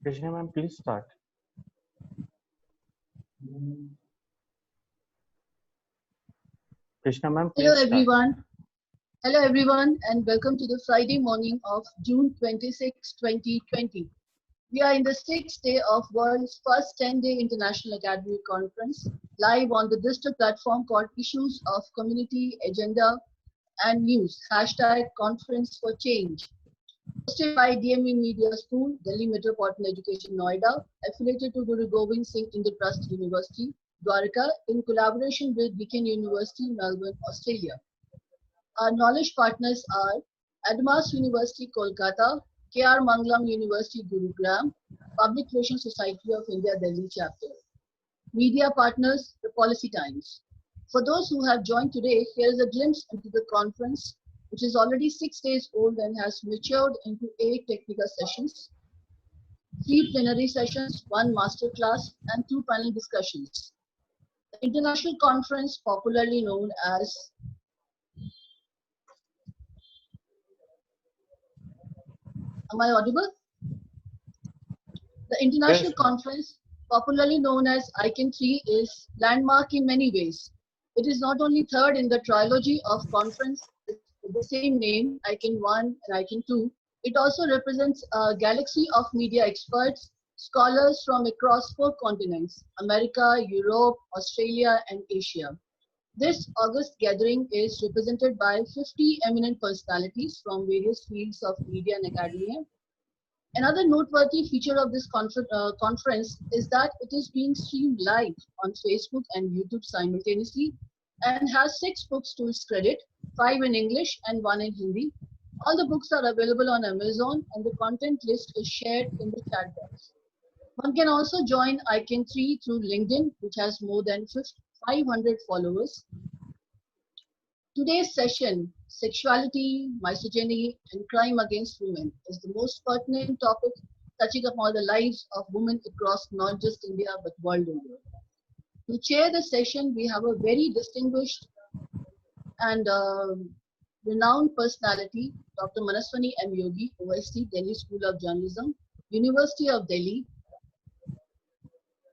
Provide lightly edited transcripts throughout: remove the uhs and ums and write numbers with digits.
Krishna ma'am, please start. Krishna ma'am, Hello please start. everyone. Hello everyone and welcome to the Friday morning of June 26, 2020. We are in the sixth day of world's first 10-day International Academic Conference, live on the digital platform called Issues of Community, Agenda and News, hashtag Conference for Change. Hosted by DME Media School, Delhi Metropolitan Education Noida, affiliated to Guru Gobind Singh Indraprasth University, Dwarka, in collaboration with Deakin University, Melbourne, Australia. Our knowledge partners are Admas University, Kolkata, K.R. Manglam University, Gurugram, Public Relations Society of India, Delhi chapter. Media partners, The Policy Times. For those who have joined today, here is a glimpse into the conference, which is already 6 days old and has matured into 8 technical sessions, 3 plenary sessions, 1 master class, and 2 panel discussions. The international conference, popularly known as Am I audible? The international Yes, ma'am. conference, popularly known as ICANN 3, is landmark in many ways. It is not only third in the trilogy of conference with the same name, ICANN 1 and ICANN 2, it also represents a galaxy of media experts, scholars from across 4 continents, America, Europe, Australia, and Asia. This August gathering is represented by 50 eminent personalities from various fields of media and academia. Another noteworthy feature of this conference is that it is being streamed live on Facebook and YouTube simultaneously and has 6 books to its credit, 5 in English and 1 in Hindi. All the books are available on Amazon and the content list is shared in the chat box. One can also join ICANN 3 through LinkedIn, which has more than 500 followers. Today's session, Sexuality, Misogyny, and Crime Against Women, is the most pertinent topic touching upon the lives of women across not just India but world over. To chair the session, we have a very distinguished and renowned personality, Dr. Manaswini M. Yogi, OST, Delhi School of Journalism, University of Delhi.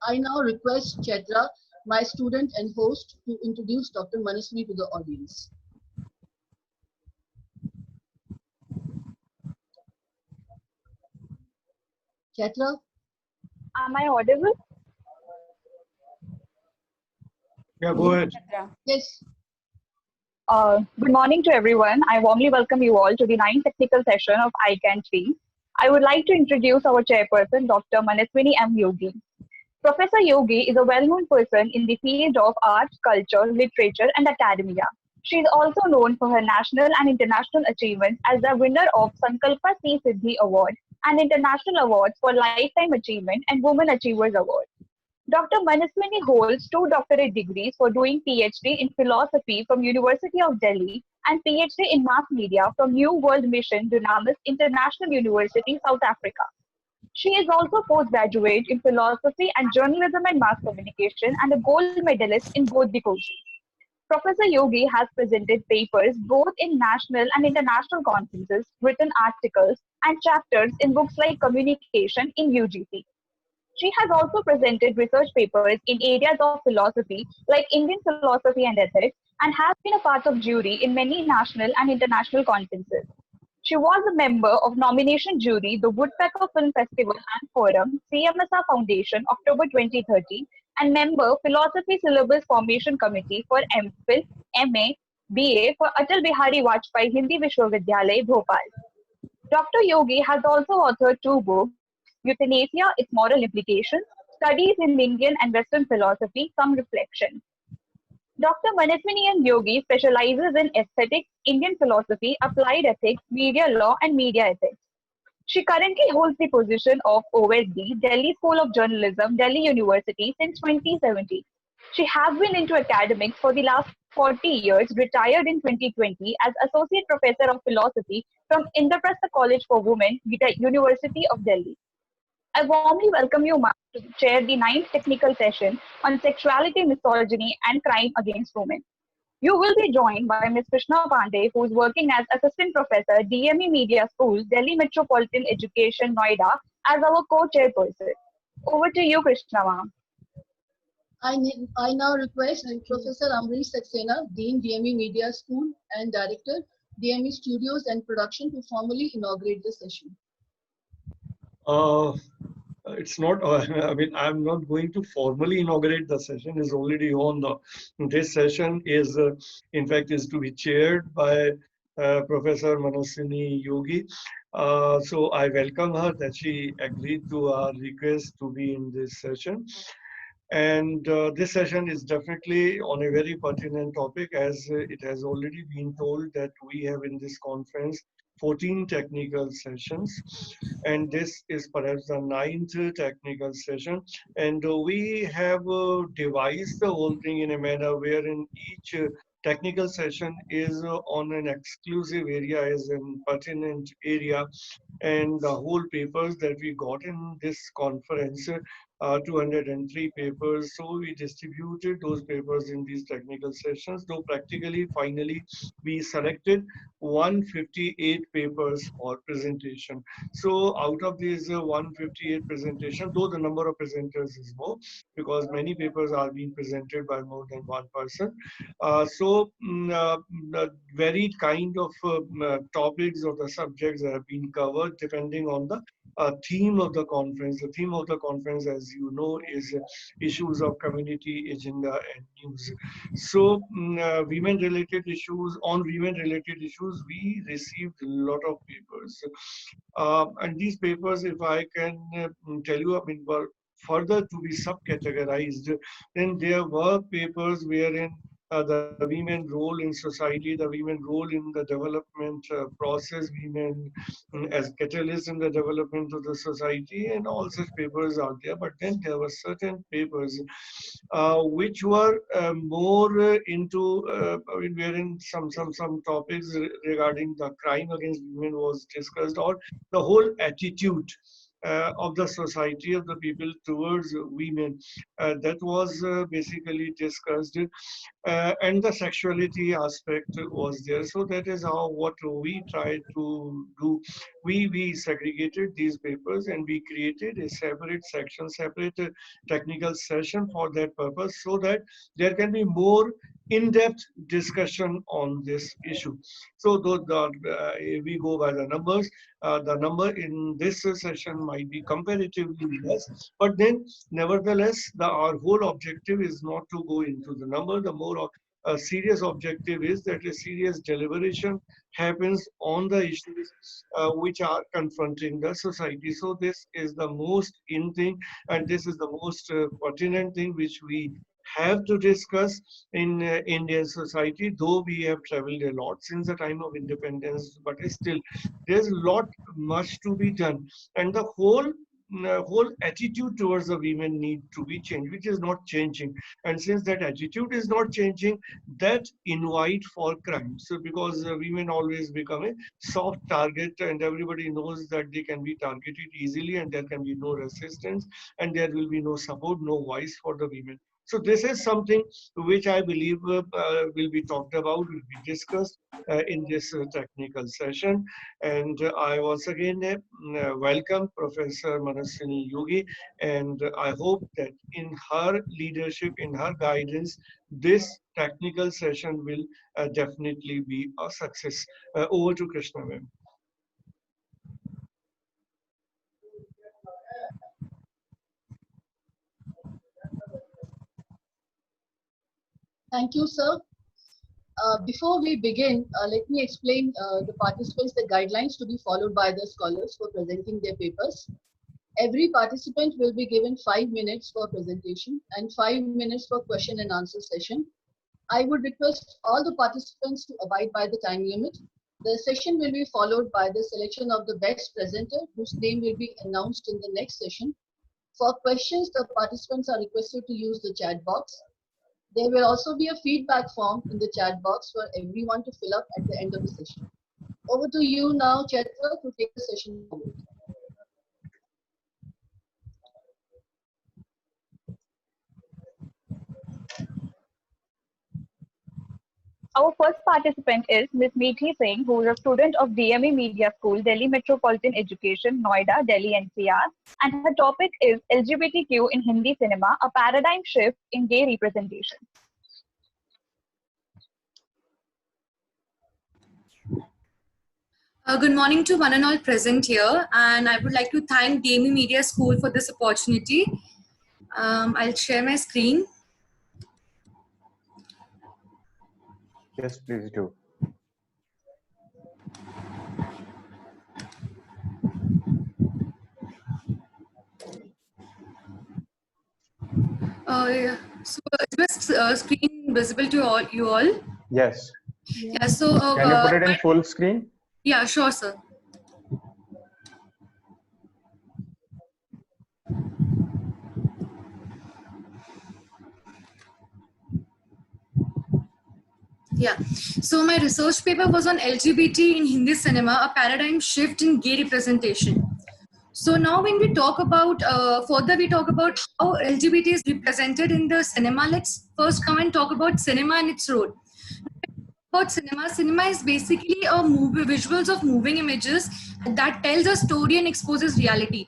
I now request Chetra, my student and host, to introduce Dr. Manaswini to the audience. Chetra? Am I audible? Yeah, go ahead. Yes. Good morning to everyone. I warmly welcome you all to the 9th technical session of ICANN 3. I would like to introduce our chairperson, Dr. Manaswini M. Yogi. Professor Yogi is a well-known person in the field of art, culture, literature, and academia. She is also known for her national and international achievements as the winner of Sankalpa C. Siddhi Award and International Awards for Lifetime Achievement and Women Achievers Award. Dr. Manaswini holds 2 doctorate degrees for doing PhD in philosophy from University of Delhi and PhD in mass media from New World Mission Dunamis International University, South Africa. She is also postgraduate in philosophy and journalism and mass communication and a gold medalist in both the courses. Professor Yogi has presented papers both in national and international conferences, written articles, and chapters in books like Communication in UGC. She has also presented research papers in areas of philosophy like Indian philosophy and ethics and has been a part of jury in many national and international conferences. She was a member of nomination jury, the Woodpecker Film Festival and Forum, CMSR Foundation, October 2013, and member Philosophy Syllabus Formation Committee for MPhil, MA, BA for Atal Bihari Vajpayee Hindi Vishwavidyalay, Bhopal. Dr. Yogi has also authored 2 books, Euthanasia, Its Moral Implications, Studies in Indian and Western Philosophy, Some Reflections. Dr. Manaswini M. Yogi specializes in aesthetics, Indian philosophy, applied ethics, media law, and media ethics. She currently holds the position of OSD, Delhi School of Journalism, Delhi University, since 2017. She has been into academics for the last 40 years, retired in 2020 as Associate Professor of Philosophy from Indraprastha College for Women, University of Delhi. I warmly welcome you, ma'am, to chair the 9th technical session on sexuality, misogyny, and crime against women. You will be joined by Ms. Krishna Pandey, who is working as Assistant Professor, DME Media School, Delhi Metropolitan Education, Noida, as our co-chairperson. Over to you, Krishna ma'am. I now request Professor Amrish Saxena, Dean, DME Media School and Director, DME Studios and Production, to formally inaugurate the session. It's not, I mean, I'm not going to formally inaugurate the session. It's already on. This session is, in fact, is to be chaired by Professor Manaswini Yogi. So I welcome her that she agreed to our request to be in this session. And this session is definitely on a very pertinent topic, as it has already been told that we have in this conference 14 technical sessions, and this is perhaps the 9th technical session. And we have devised the whole thing in a manner wherein each technical session is on an exclusive area, is an pertinent area, and the whole papers that we got in this conference, 203 papers. So we distributed those papers in these technical sessions, though practically finally we selected 158 papers for presentation. So out of these 158 presentations, though the number of presenters is more, because many papers are being presented by more than one person. The varied kind of topics or the subjects that have been covered depending on the theme of the conference. The theme of the conference, as you know, is issues of community, agenda, and news. So, women-related issues, on women-related issues, we received a lot of papers. And these papers, if I can tell you, I mean, were further to be subcategorized, then there were papers wherein the women role in society, the women role in the development process, women as catalysts in the development of the society, and all such papers are there. But then there were certain papers which were more into, I mean, wherein some topics regarding the crime against women was discussed, or the whole attitude of the society, of the people towards women, that was basically discussed, and the sexuality aspect was there. So that is how what we tried to do. We segregated these papers and we created a separate section, separate technical session for that purpose, so that there can be more in-depth discussion on this issue. So though if we go by the numbers, the number in this session might be comparatively less, but then nevertheless, our whole objective is not to go into the number. The more serious objective is that a serious deliberation happens on the issues which are confronting the society. So this is the most in thing, and this is the most pertinent thing which we have to discuss in Indian society. Though we have traveled a lot since the time of independence, but still there's a lot much to be done, and the whole attitude towards the women need to be changed, which is not changing. And since that attitude is not changing, that invite for crime. So because women always become a soft target, and everybody knows that they can be targeted easily, and there can be no resistance, and there will be no support, no voice for the women. So this is something which I believe will be talked about, will be discussed in this technical session. And I once again welcome Professor Manaswini Yogi, and I hope that in her leadership, in her guidance, this technical session will definitely be a success. Over to Krishna ma'am. Thank you, sir. Before we begin, let me explain the participants the guidelines to be followed by the scholars for presenting their papers. Every participant will be given 5 minutes for presentation and 5 minutes for question and answer session. I would request all the participants to abide by the time limit. The session will be followed by the selection of the best presenter, whose name will be announced in the next session. For questions, the participants are requested to use the chat box. There will also be a feedback form in the chat box for everyone to fill up at the end of the session. Over to you now, Chetra, to take the session forward. Our first participant is Ms. Meethi Singh, who is a student of DME Media School, Delhi Metropolitan Education, Noida, Delhi NCR. And her topic is LGBTQ in Hindi cinema, a paradigm shift in gay representation. Good morning to one and all present here, and I would like to thank DME Media School for this opportunity. I'll share my screen. Yes, please do. Yeah. So is my screen visible to you all? Yes. Yeah. So Can you put it in full screen? Yeah, sure, sir. Yeah, so my research paper was on LGBT in Hindi cinema, a paradigm shift in gay representation. So now when we talk about, further we talk about how LGBT is represented in the cinema, let's first come and talk about cinema and its role. About cinema is basically a movie, visuals of moving images that tells a story and exposes reality.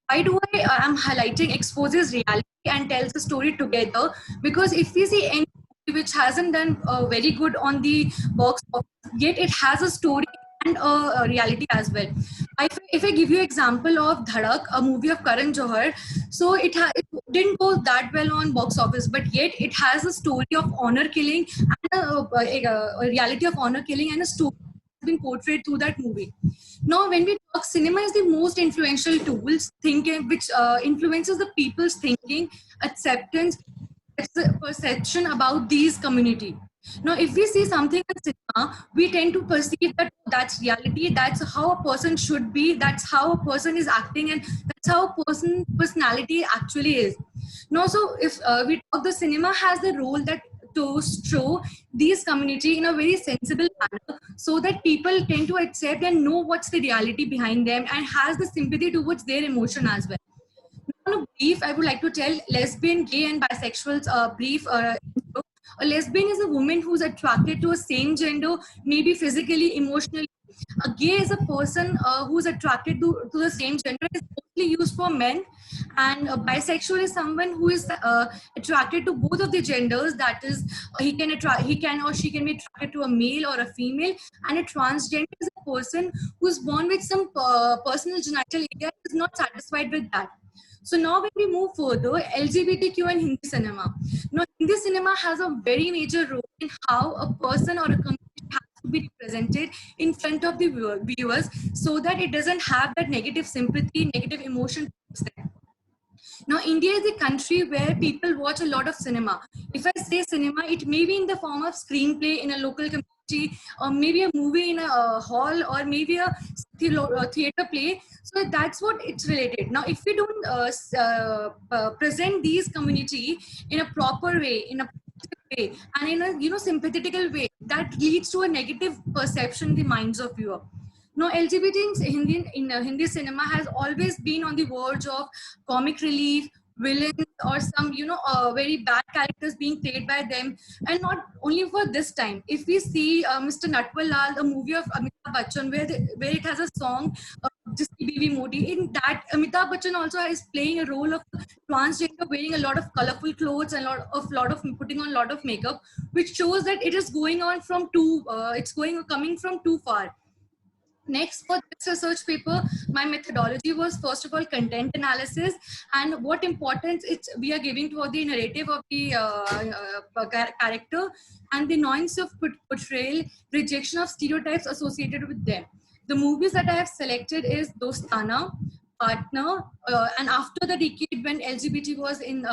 Why do I am highlighting exposes reality and tells a story together? Because if we see any movie which hasn't done very good on the box office, yet it has a story and a reality as well. If I give you example of Dhadak, a movie of Karan Johar, so it didn't go that well on box office, but yet it has a story of honor killing and a reality of honor killing and a story has been portrayed through that movie. Now, when we talk, cinema is the most influential tools thinking, which influences the people's thinking, acceptance, perception about these community. Now, if we see something in cinema, we tend to perceive that that's reality, that's how a person should be, that's how a person is acting, and that's how a personality actually is. Now, so if we talk, the cinema has the role that to show these community in a very sensible manner so that people tend to accept and know what's the reality behind them and has the sympathy towards their emotion as well. On a brief, I would like to tell lesbian, gay, and bisexuals brief. A lesbian is a woman who's attracted to a same gender, maybe physically, emotionally. A gay is a person who's attracted to the same gender. Is mostly used for men, and a bisexual is someone who is attracted to both of the genders. That is, he can or she can be attracted to a male or a female. And a transgender is a person who's born with some personal genital area is not satisfied with that. So now when we move further, LGBTQ and Hindi cinema. Now Hindi cinema has a very major role in how a person or a community has to be represented in front of the viewers so that it doesn't have that negative sympathy, negative emotion. Now, India is a country where people watch a lot of cinema. If I say cinema, it may be in the form of screenplay in a local community, or maybe a movie in a hall, or maybe a theater play. So that's what it's related. Now, if we don't present these community in a proper way, in a way, and in a sympathetical way, that leads to a negative perception in the minds of viewer. Now, LGBT in Hindi cinema has always been on the verge of comic relief, villains, or some very bad characters being played by them. And not only for this time. If we see Mr. Natwar Lal, the movie of Amitabh Bachchan, where it has a song, Jiski Biwi Modi, in that Amitabh Bachchan also is playing a role of transgender, wearing a lot of colorful clothes and lot of putting on a lot of makeup, which shows that it is going on from coming from too far. Next, for this research paper, my methodology was first of all content analysis and what importance we are giving to the narrative of the character and the nuance of portrayal, rejection of stereotypes associated with them. The movies that I have selected is Dostana, Partner, and after the decade when LGBT was in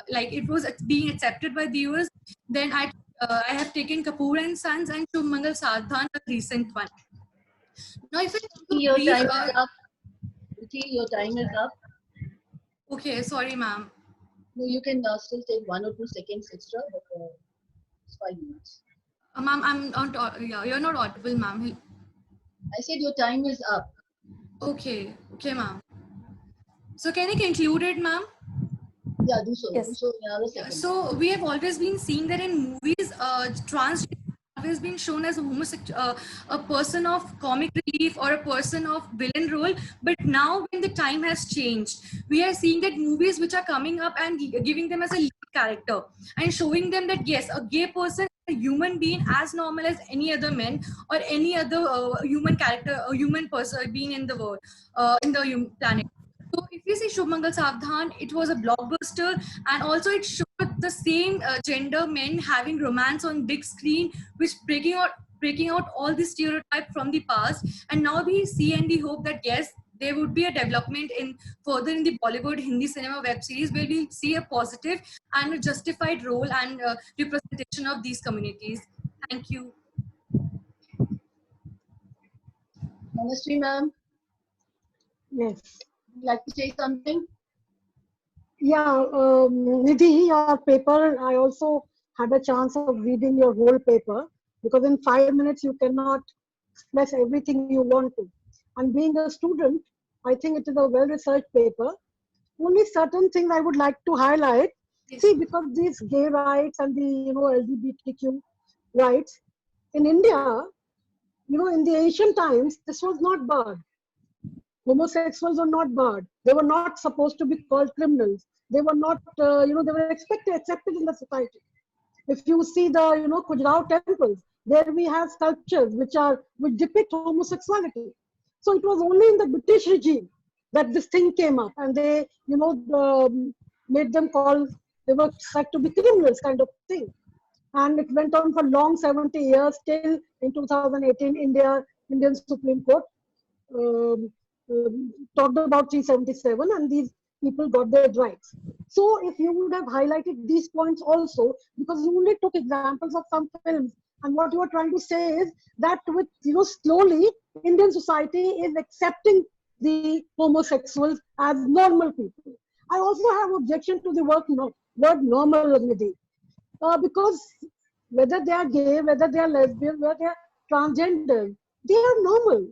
it was being accepted by viewers, then I have taken Kapoor and Sons and Shubh Mangal Sadhan, a recent one. Now, if your time is up. Your time is up. Okay, sorry, ma'am. No, you can still take 1 or 2 seconds extra, but it's 5 minutes. Ma'am, I'm not. Yeah, you're not audible, ma'am. I said your time is up. Okay, ma'am. So can I conclude it, ma'am? Yeah, do so. Yes. Do so in another second. So we have always been seeing that in movies, transgender always been shown as a homosexual, a person of comic relief or a person of villain role. But now when the time has changed, we are seeing that movies which are coming up and giving them as a lead character and showing them that yes, a gay person, a human being as normal as any other man or any other human character, a human person being in the world, in the planet. So if you see Shubh Mangal Savdhan, it was a blockbuster, and also it showed the same gender men having romance on big screen, which breaking out all the stereotype from the past. And now we see and we hope that yes, there would be a development in further in the Bollywood Hindi cinema web series where we see a positive and a justified role and representation of these communities. Thank you. Manasvi ma'am, Yes. would you like to say something? Yeah, Nidhi, your paper, I also had a chance of reading your whole paper because in 5 minutes you cannot express everything you want to. And being a student, I think it is a well-researched paper. Only certain things I would like to highlight. Yes. See, because these gay rights and the LGBTQ rights in India, in the ancient times, this was not barred. Homosexuals were not barred. They were not supposed to be called criminals. They were not, they were accepted in the society. If you see the, Khajuraho temples, there we have sculptures which depict homosexuality. So it was only in the British regime that this thing came up, and they, made them they were said to be criminals kind of thing. And it went on for long 70 years till in 2018, Indian Supreme Court talked about 377 and these people got their rights. So if you would have highlighted these points also, because you only took examples of some films, and what you are trying to say is that with, slowly Indian society is accepting the homosexuals as normal people. I also have objection to the word normal, Nidhi, because whether they are gay, whether they are lesbian, whether they are transgender, they are normal.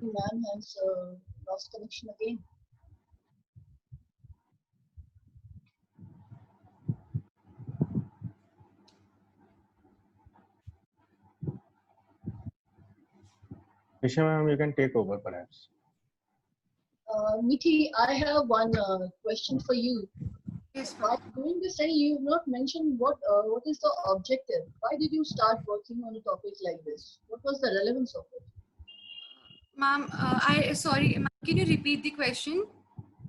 Ma'am has lost connection again. Nisha ma'am, you can take over perhaps. Niti, I have one question for you. Yes, While doing this study, you have not mentioned what is the objective. Why did you start working on a topic like this? What was the relevance of it? ma'am. Sorry, ma'am, can you repeat the question?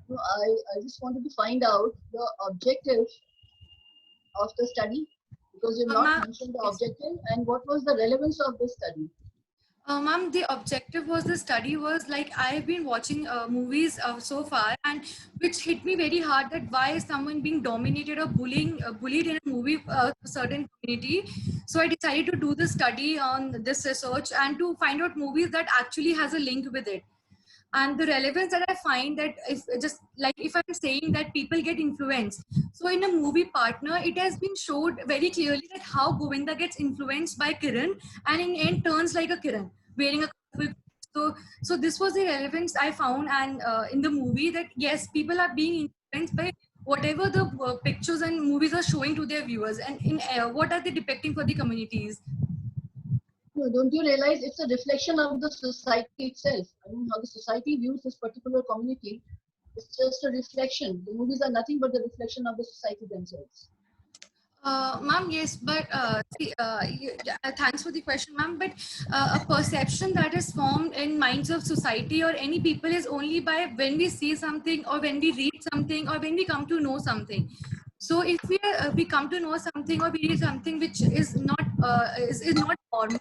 No, I just wanted to find out the objective of the study because you have not Ma'am, mentioned the yes. objective and what was the relevance of this study. Ma'am, the objective was the study was like I've been watching movies so far, and which hit me very hard that why is someone being dominated or bullied in a movie certain community. So I decided to do the study on this research and to find out movies that actually has a link with it. And the relevance that I find that if I'm saying that people get influenced, so in a movie Partner, it has been showed very clearly that how Govinda gets influenced by Kiran and in end turns like a Kiran wearing a colorful. So this was the relevance I found, and in the movie that yes, people are being influenced by whatever the pictures and movies are showing to their viewers, and in what are they depicting for the communities. No, don't you realize it's a reflection of the society itself? I mean, how the society views this particular community. It's just a reflection. The movies are nothing but the reflection of the society themselves. Ma'am, yes, but thanks for the question, ma'am. But a perception that is formed in minds of society or any people is only by when we see something or when we read something or when we come to know something. So if we come to know something or we read something which is not normal,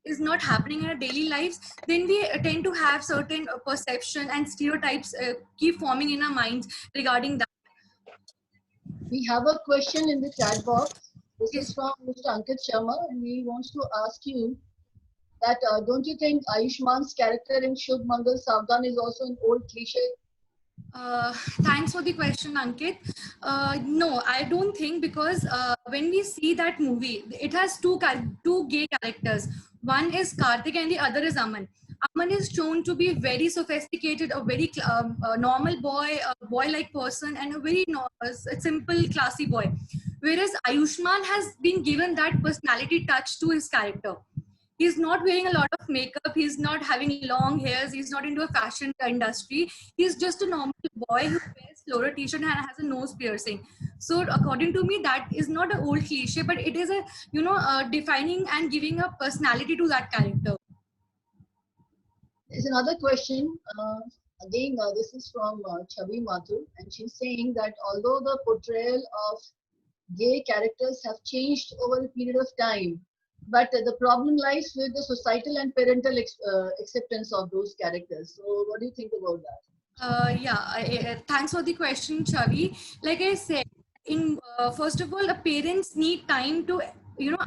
is not happening in our daily lives, then we tend to have certain perception and stereotypes keep forming in our minds regarding that. We have a question in the chat box. This is from Mr. Ankit Sharma, and he wants to ask you that don't you think Ayushman's character in Shubh Mangal Savdhan is also an old cliche? Thanks for the question, Ankit. No, I don't think, because when we see that movie, it has two gay characters. One is Karthik and the other is Aman. Aman is shown to be very sophisticated, a very normal boy, a boy-like person, and a very a simple, classy boy. Whereas Ayushman has been given that personality touch to his character. He's not wearing a lot of makeup. He's not having long hairs. He's not into a fashion industry. He's just a normal boy who wears floral t-shirt and has a nose piercing. So according to me, that is not an old cliche, but it is a defining and giving a personality to that character. There's another question. Again, this is from Chavi Mathur, and she's saying that although the portrayal of gay characters have changed over a period of time, but the problem lies with the societal and parental acceptance of those characters. So, what do you think about that? Thanks for the question, Chavi. Like I said, in first of all, the parents need time to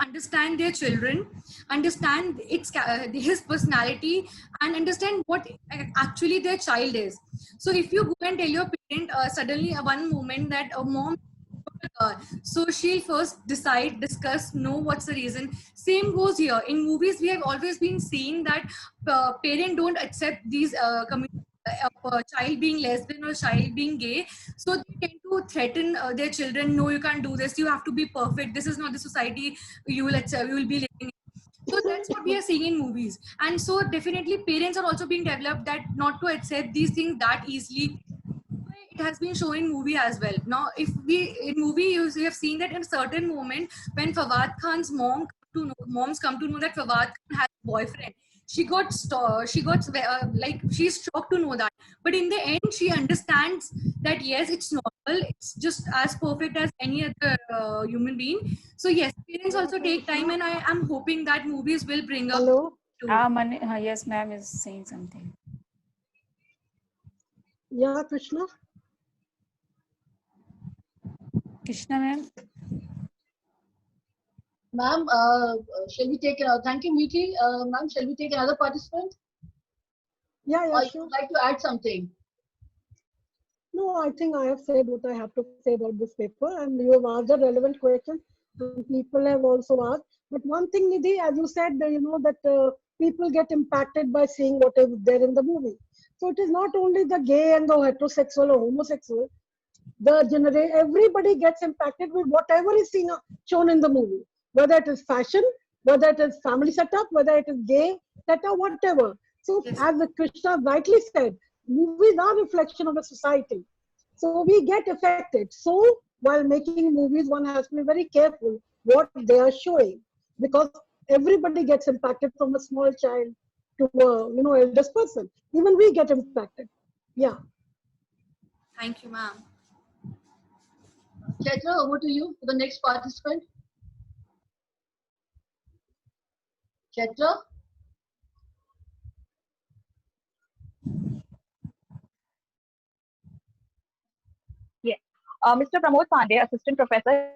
understand their children, understand his personality, and understand what actually their child is. So if you go and tell your parent suddenly one moment that a mom, so she'll first decide, discuss, know what's the reason. Same goes here. In movies, we have always been seeing that parents don't accept these child being lesbian or child being gay, so they tend to threaten their children. No, you can't do this. You have to be perfect. This is not the society you will accept. You will be living in. So that's what we are seeing in movies, and so definitely parents are also being developed that not to accept these things that easily. It has been shown in movie as well. Now, if we in movie you have seen that in a certain moment when Fawad Khan's moms come to know that Fawad Khan has a boyfriend, she got like she's shocked to know that. But in the end, she understands that yes, it's normal. It's just as perfect as any other human being. So yes, parents also take time, and I am hoping that movies will bring up. Hello. Yes, ma'am is saying something. Yeah, Krishna. Krishna, ma'am. Ma'am, shall we take, thank you, Miti. Ma'am, shall we take another participant? Yeah, Or you sure. would like to add something? No, I think I have said what I have to say about this paper, and you have asked a relevant question, and people have also asked. But one thing, Nidhi, as you said, that people get impacted by seeing what is there in the movie. So it is not only the gay and the heterosexual or homosexual. Everybody gets impacted with whatever is seen shown in the movie, whether it is fashion, whether it is family setup, whether it is gay setup, whatever. So Yes. as Krishna rightly said, movies are reflection of a society. So we get affected. So while making movies, one has to be very careful what they are showing, because everybody gets impacted from a small child to a eldest person. Even we get impacted. Yeah. Thank you, ma'am. Chaitra, over to you for the next participant. Chaitra? Yes. Mr. Pramod Pandey, Assistant Professor,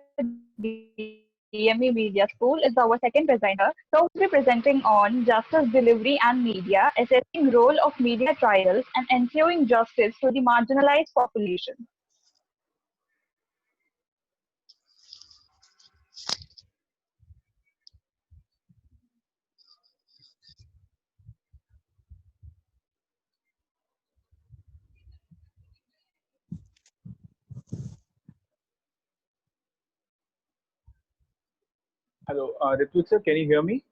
DME Media School, is our second presenter. So we'll be presenting on justice delivery and media, assessing role of media trials and ensuring justice to the marginalized population. Hello, Ritvik sir, can you hear me?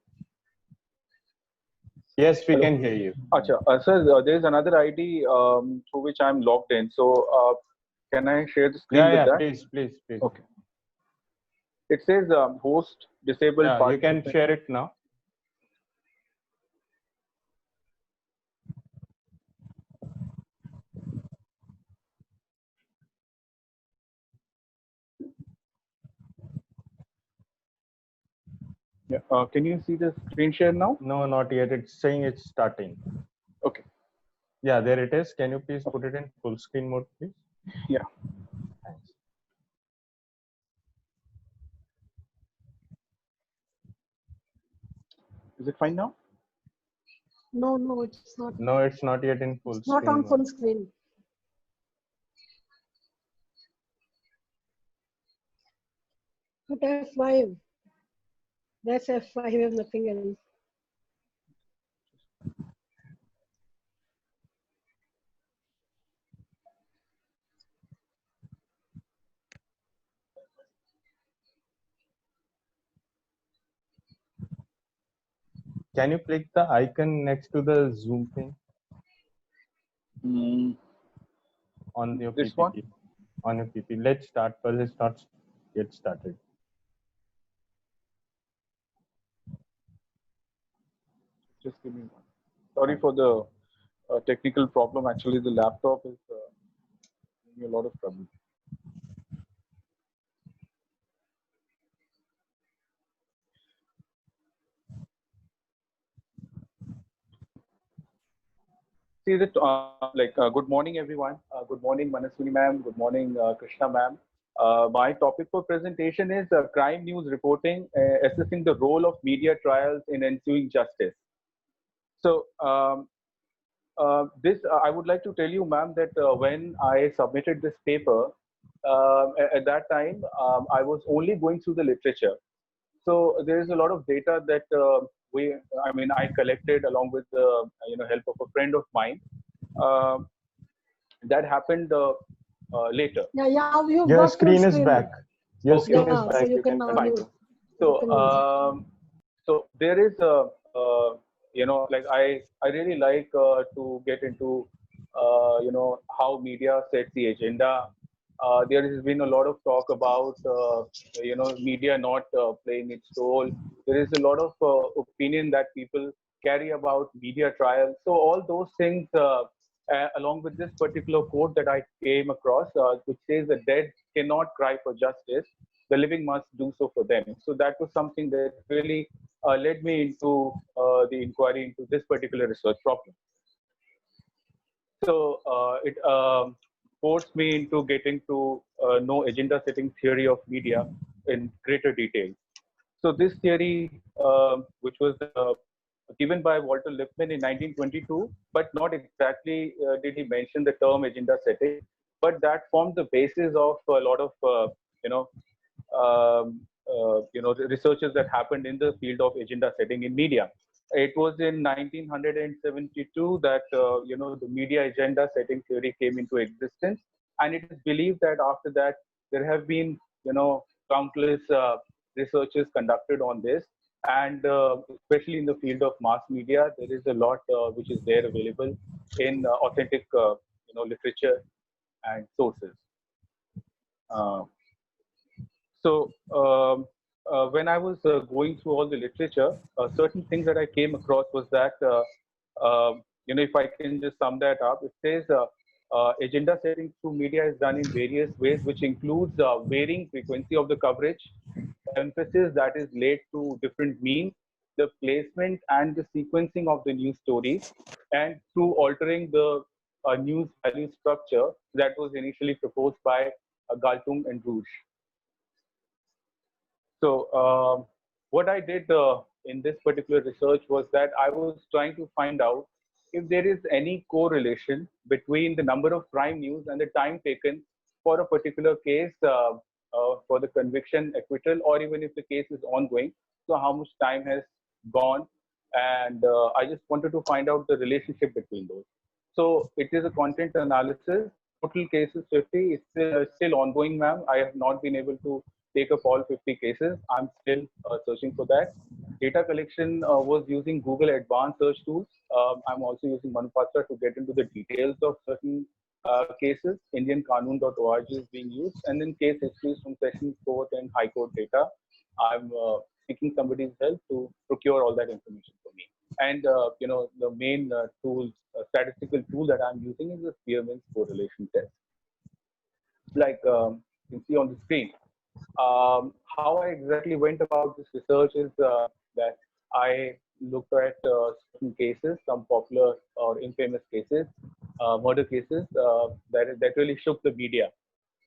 Yes, we Hello. can hear you. Acha, sir, there is another ID through which I'm logged in. So, can I share the screen with that? Please. Okay. It says host disabled. Yeah, you can share it now. Yeah. Can you see the screen share now? No, not yet. It's saying it's starting. Okay. Yeah, there it is. Can you please put it in full screen mode, please? Yeah. Thanks. Is it fine now? No, it's not. No, it's not yet in full It's not screen on mode. full screen. Put F5. That's F5, nothing else. Can you click the icon next to the Zoom thing on your This PPT? one? On your PPT. Let's start. First, let's not get started. Just give me one. Sorry for the technical problem. Actually, the laptop is giving me a lot of trouble. See that, good morning, everyone. Good morning, Manaswini ma'am. Good morning, Krishna ma'am. My topic for presentation is crime news reporting, assessing the role of media trials in ensuing justice. So, I would like to tell you, ma'am, that when I submitted this paper, at that time, I was only going through the literature. So there is a lot of data that I collected along with the help of a friend of mine. That happened later. Yeah, you've Your got full screen is back. Your Okay, screen is Yeah, back. so you can now fine. use. So there is a I really like to get into how media sets the agenda. There has been a lot of talk about media not playing its role. There is a lot of opinion that people carry about media trials. So all those things, along with this particular quote that I came across, which says the dead cannot cry for justice, the living must do so for them. So that was something that really led me into the inquiry into this particular research problem. So it forced me into getting to know agenda setting theory of media in greater detail. So this theory, which was given by Walter Lippmann in 1922, but not exactly did he mention the term agenda setting, but that formed the basis of a lot of the researches that happened in the field of agenda setting in media. It was in 1972 that the media agenda setting theory came into existence, and it is believed that after that there have been countless researches conducted on this, and especially in the field of mass media, there is a lot which is there available in authentic literature and sources. When I was going through all the literature, certain things that I came across was that, if I can just sum that up, it says agenda setting through media is done in various ways, which includes varying frequency of the coverage, emphasis that is laid to different means, the placement and the sequencing of the news stories, and through altering the news value structure that was initially proposed by Galtung and Rouge. So what I did in this particular research was that I was trying to find out if there is any correlation between the number of crime news and the time taken for a particular case for the conviction, acquittal, or even if the case is ongoing. So how much time has gone? And I just wanted to find out the relationship between those. So it is a content analysis. Total cases 50. It's still ongoing, ma'am. I have not been able to take up all 50 cases. I'm still searching for that. Data collection was using Google Advanced Search Tools. I'm also using Manupatra to get into the details of certain cases. IndianQanun.org is being used, and then case histories from Sessions Court and High Court data. I'm seeking somebody's help to procure all that information for me. And the main statistical tool that I'm using is the Spearman's correlation test. Like you can see on the screen. How I exactly went about this research is that I looked at certain cases, some popular or infamous cases, murder cases that really shook the media.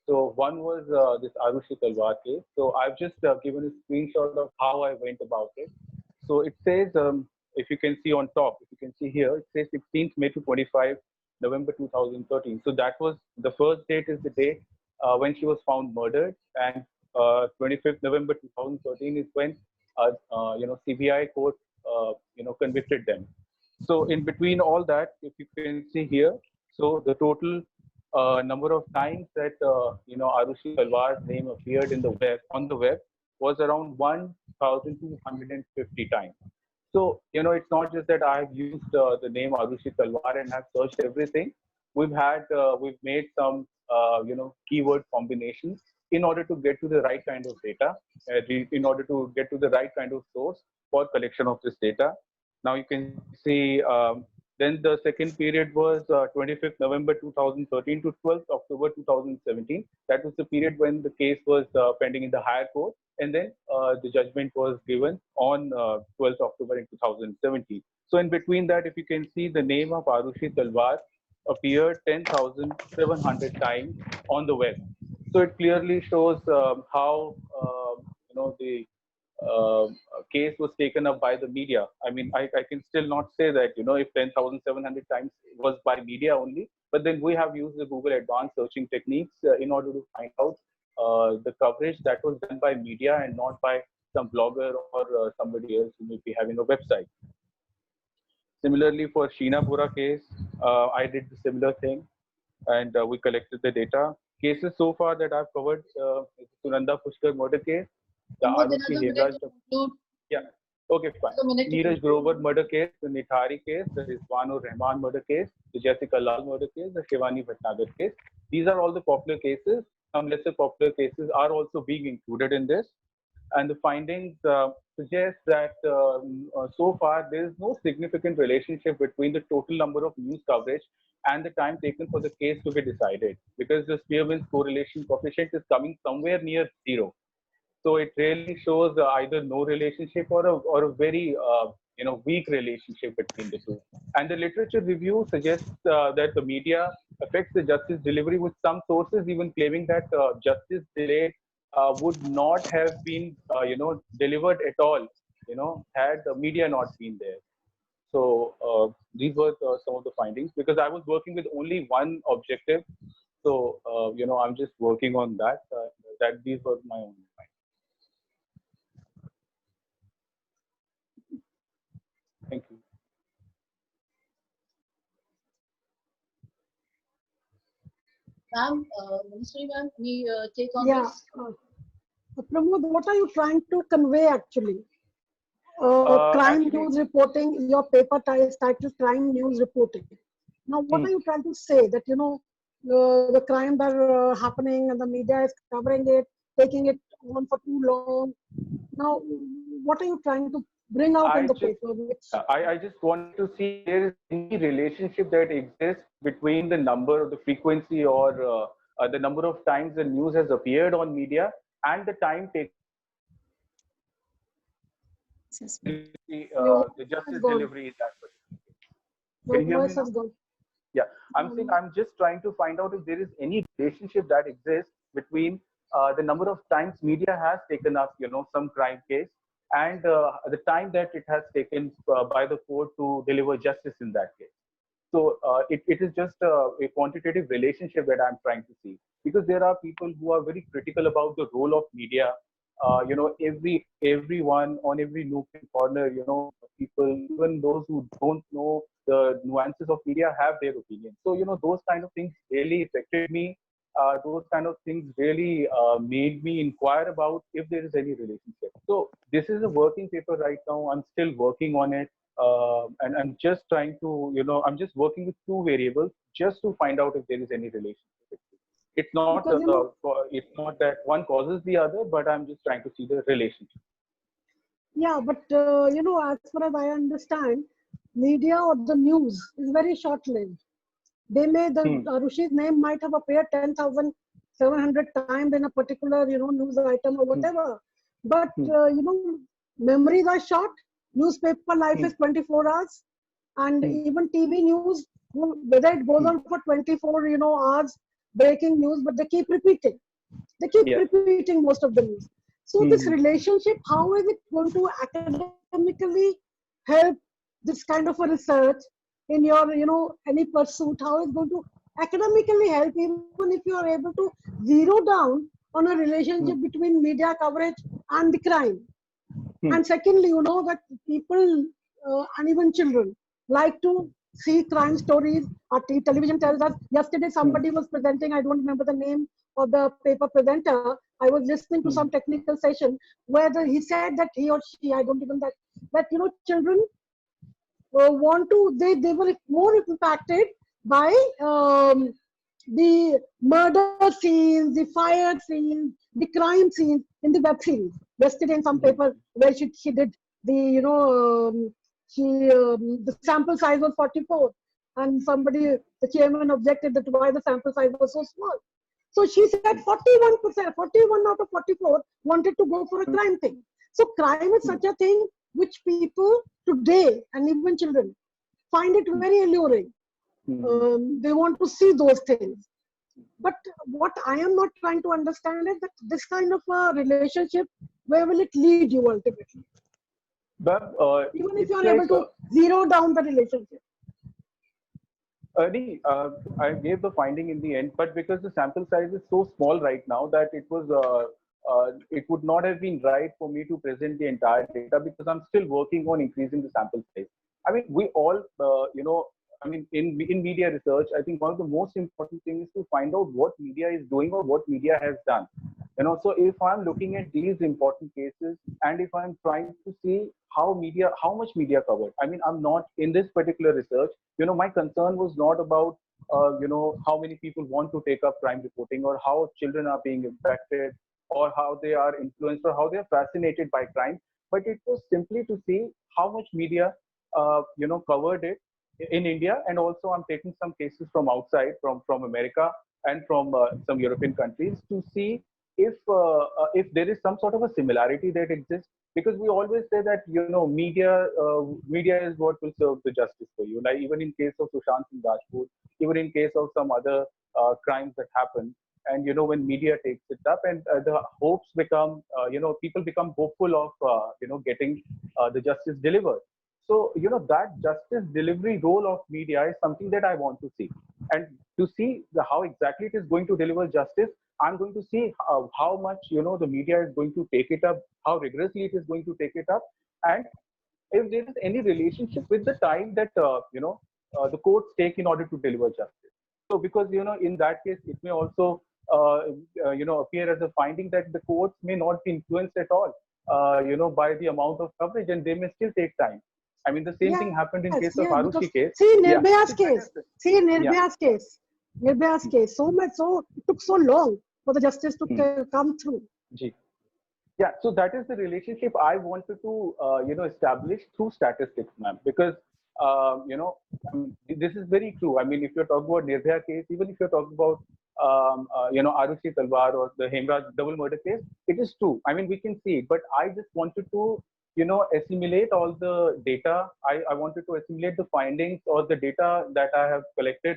So one was this Arushi Talwar case. So I've just given a screenshot of how I went about it. So it says, if you can see on top, if you can see here, it says 16th May to 25 November 2013. So that was the first date is the date when she was found murdered, and 25th November 2013 is when CBI court convicted them. So in between all that, if you can see here, so the total number of times that Arushi Talwar's name appeared in the web on the web was around 1,250 times. So, it's not just that I've used the name Arushi Talwar and have searched everything. We've made some, keyword combinations in order to get to the right kind of data, in order to get to the right kind of source for collection of this data. Now you can see, then the second period was 25th November 2013 to 12th October 2017. That was the period when the case was pending in the higher court. And then the judgment was given on 12th October in 2017. So in between that, if you can see, the name of Arushi Talwar appeared 10,700 times on the web. So it clearly shows how the case was taken up by the media. I mean, I can still not say that, if 10,700 times was by media only, but then we have used the Google advanced searching techniques in order to find out the coverage that was done by media and not by some blogger or somebody else who may be having a website. Similarly, for Sheena Bora case, I did the similar thing, and we collected the data. Cases so far that I've covered is Sunanda Pushkar murder case, the Arushi Hevraj. Yeah, okay, fine. Neeraj Grover murder case, the Nithari case, the Rizwanur Rahman murder case, the Jessica Lal murder case, the Shivani Bhatnagar case. These are all the popular cases. Some lesser popular cases are also being included in this. And the findings suggest that so far there is no significant relationship between the total number of news coverage and the time taken for the case to be decided, because the Spearman's correlation coefficient is coming somewhere near 0. So it really shows either no relationship or a very weak relationship between the two. And the literature review suggests that the media affects the justice delivery, with some sources even claiming that justice delayed would not have been delivered at all, had the media not been there. So these were some of the findings, because I was working with only one objective. So I'm just working on that. These were my own findings. Thank you. Ma'am, Ministry ma'am, we take on this. Pramod, what are you trying to convey actually? Crime news reporting, your paper title crime news reporting. Now, what are you trying to say? That, the crimes are happening and the media is covering it, taking it on for too long. Now, what are you trying to bring out in the paper? I just want to see if there is any relationship that exists between the number, the frequency, or the number of times the news has appeared on media and the time taken. The justice delivery is that particular. Can you hear me now? Yeah, I'm just trying to find out if there is any relationship that exists between the number of times media has taken up, some crime case, and the time that it has taken by the court to deliver justice in that case. So it is just a quantitative relationship that I'm trying to see, because there are people who are very critical about the role of media. Everyone on every nook and corner, people, even those who don't know the nuances of media, have their opinions. So, those kind of things really affected me. Those kind of things really made me inquire about if there is any relationship. So this is a working paper right now. I'm still working on it. And I'm just trying to, I'm just working with two variables just to find out if there is any relationship. It's not, it's not that one causes the other, but I'm just trying to see the relationship. Yeah, but as far as I understand, media or the news is very short-lived. They may, Arushi's name might have appeared 10,700 times in a particular, news item or whatever. But, memories are short. Newspaper life is 24 hours. And even TV news, whether it goes on for 24, hours, breaking news, but they keep repeating. They keep repeating most of the news. So this relationship, how is it going to academically help this kind of a research in your, any pursuit? How is it going to academically help, even if you are able to zero down on a relationship between media coverage and the crime? And secondly, that people and even children like to see crime stories. Our television tells us. Yesterday, somebody was presenting, I don't remember the name of the paper presenter, I was listening to some technical session where he said that he or she, I don't even that children want to, they were more impacted by the murder scenes, the fire scenes, the crime scenes in the web series. Yesterday in some paper where she did the, the sample size was 44, and somebody, the chairman objected that why the sample size was so small. So she said 41%, 41 out of 44 wanted to go for a crime thing. So crime is such a thing which people today, and even children, find it very alluring. They want to see those things. But what I am not trying to understand is that this kind of a relationship, where will it lead you ultimately? But, even if you are able to zero down the relationship. I gave the finding in the end, but because the sample size is so small right now that it would not have been right for me to present the entire data, because I'm still working on increasing the sample size. I mean, we all, I mean, in media research, I think one of the most important things is to find out what media is doing or what media has done. So if I'm looking at these important cases, and if I'm trying to see how much media covered, I mean, I'm not in this particular research, my concern was not about, how many people want to take up crime reporting, or how children are being impacted, or how they are influenced, or how they are fascinated by crime, but it was simply to see how much media, covered it in India. And also I'm taking some cases from outside, from America and from some European countries, to see if there is some sort of a similarity that exists, because we always say that media is what will serve the justice for you. Like even in case of Sushant Singh Rajput, even in case of some other crimes that happen, and when media takes it up, and the hopes become, people become hopeful of getting the justice delivered. So that justice delivery role of media is something that I want to see, and to see how exactly it is going to deliver justice. I'm going to see how much the media is going to take it up, how rigorously it is going to take it up, and if there is any relationship with the time that the courts take in order to deliver justice. So because in that case, it may also appear as a finding that the courts may not be influenced at all by the amount of coverage, and they may still take time. I mean, the same thing happened in case of Aarushi case. See Nirbhaya's case. See Nirbhaya's case. Nirbhaya's case. So much so, it took so long for the justice to come through. Yeah, so that is the relationship I wanted to establish through statistics, ma'am, because this is very true. I mean, if you're talking about Nirbhaya case, even if you're talking about Aarushi Talwar or the Hemraj double murder case, it is true. I mean, we can see it, but I just wanted to assimilate all the data. I wanted to assimilate the findings or the data that I have collected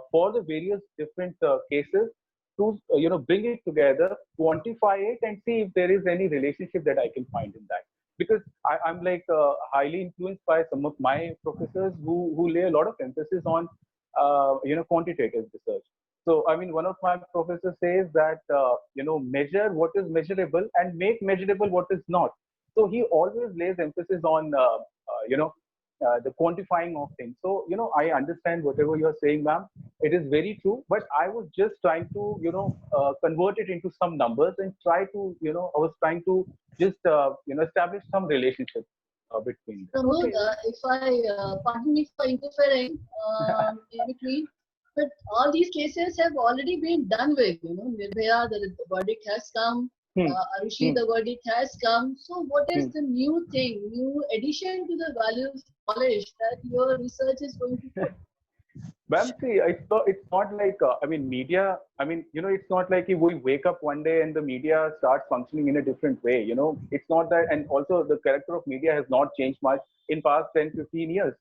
for the various different cases, to bring it together, quantify it, and see if there is any relationship that I can find in that. Because I'm like highly influenced by some of my professors who lay a lot of emphasis on quantitative research. So I mean, one of my professors says that measure what is measurable and make measurable what is not. So he always lays emphasis on the quantifying of things. So I understand whatever you are saying, ma'am. It is very true, but I was just trying to convert it into some numbers, and try to I was trying to just establish some relationship between them. Pramod, if I pardon me for interfering in between, but all these cases have already been done with. Nirbhaya, the verdict has come. Aarushi, the verdict has come. So what is the new thing, new addition to the values polish that your research is going to put? Ma'am, see, it's not like, I mean, media, I mean, it's not like if we wake up one day and the media starts functioning in a different way, it's not that. And also the character of media has not changed much in past 10, 15 years.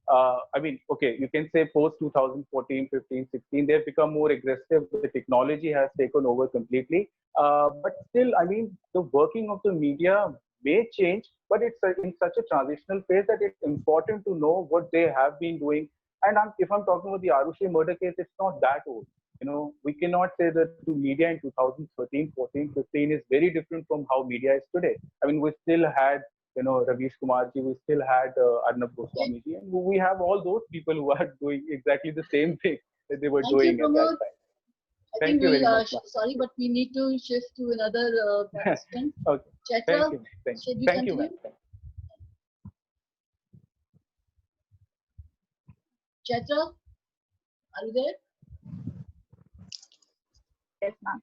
I mean, okay, you can say post 2014, 15, 16, they've become more aggressive. The technology has taken over completely. But still, I mean, the working of the media may change, but it's in such a transitional phase that it's important to know what they have been doing. And if I'm talking about the Aarushi murder case, it's not that old. We cannot say that the media in 2013, 14, 15 is very different from how media is today. I mean, we still had Ravish Kumarji, we still had Arnab Goswamiji, and we have all those people who are doing exactly the same thing that they were doing at that time. I Thank think you very we'll, much. sorry, but we need to shift to another participant. Okay. Chaitra, Thank you. should we Thank you, continue? ma'am. Chaitra, are you there? Yes, ma'am.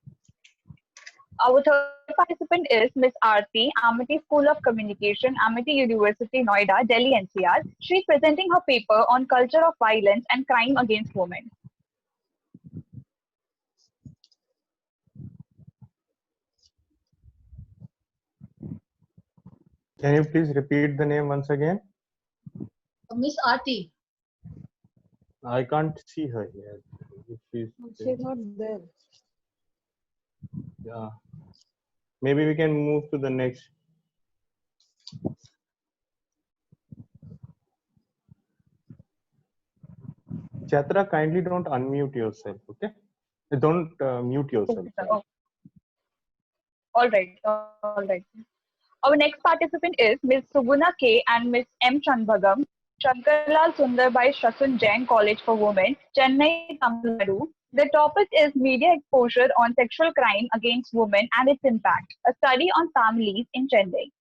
Our third participant is Miss Aarti, Amity School of Communication, Amity University, Noida, Delhi NCR. She is presenting her paper on culture of violence and crime against women. Can you please repeat the name once again? Miss Aarti. I can't see her here. If She's not there. yeah. Maybe we can move to the next. Chatra, kindly don't unmute yourself, okay? Don't mute yourself. Oh, all right, all right. Our next participant is Ms. Subuna K and Ms. M. Chanbagam, Shankarlal Sundarbai Shasun Jain College for Women, Chennai, Tamil Nadu. The topic is media exposure on sexual crime against women and its impact, a study on families in Chennai.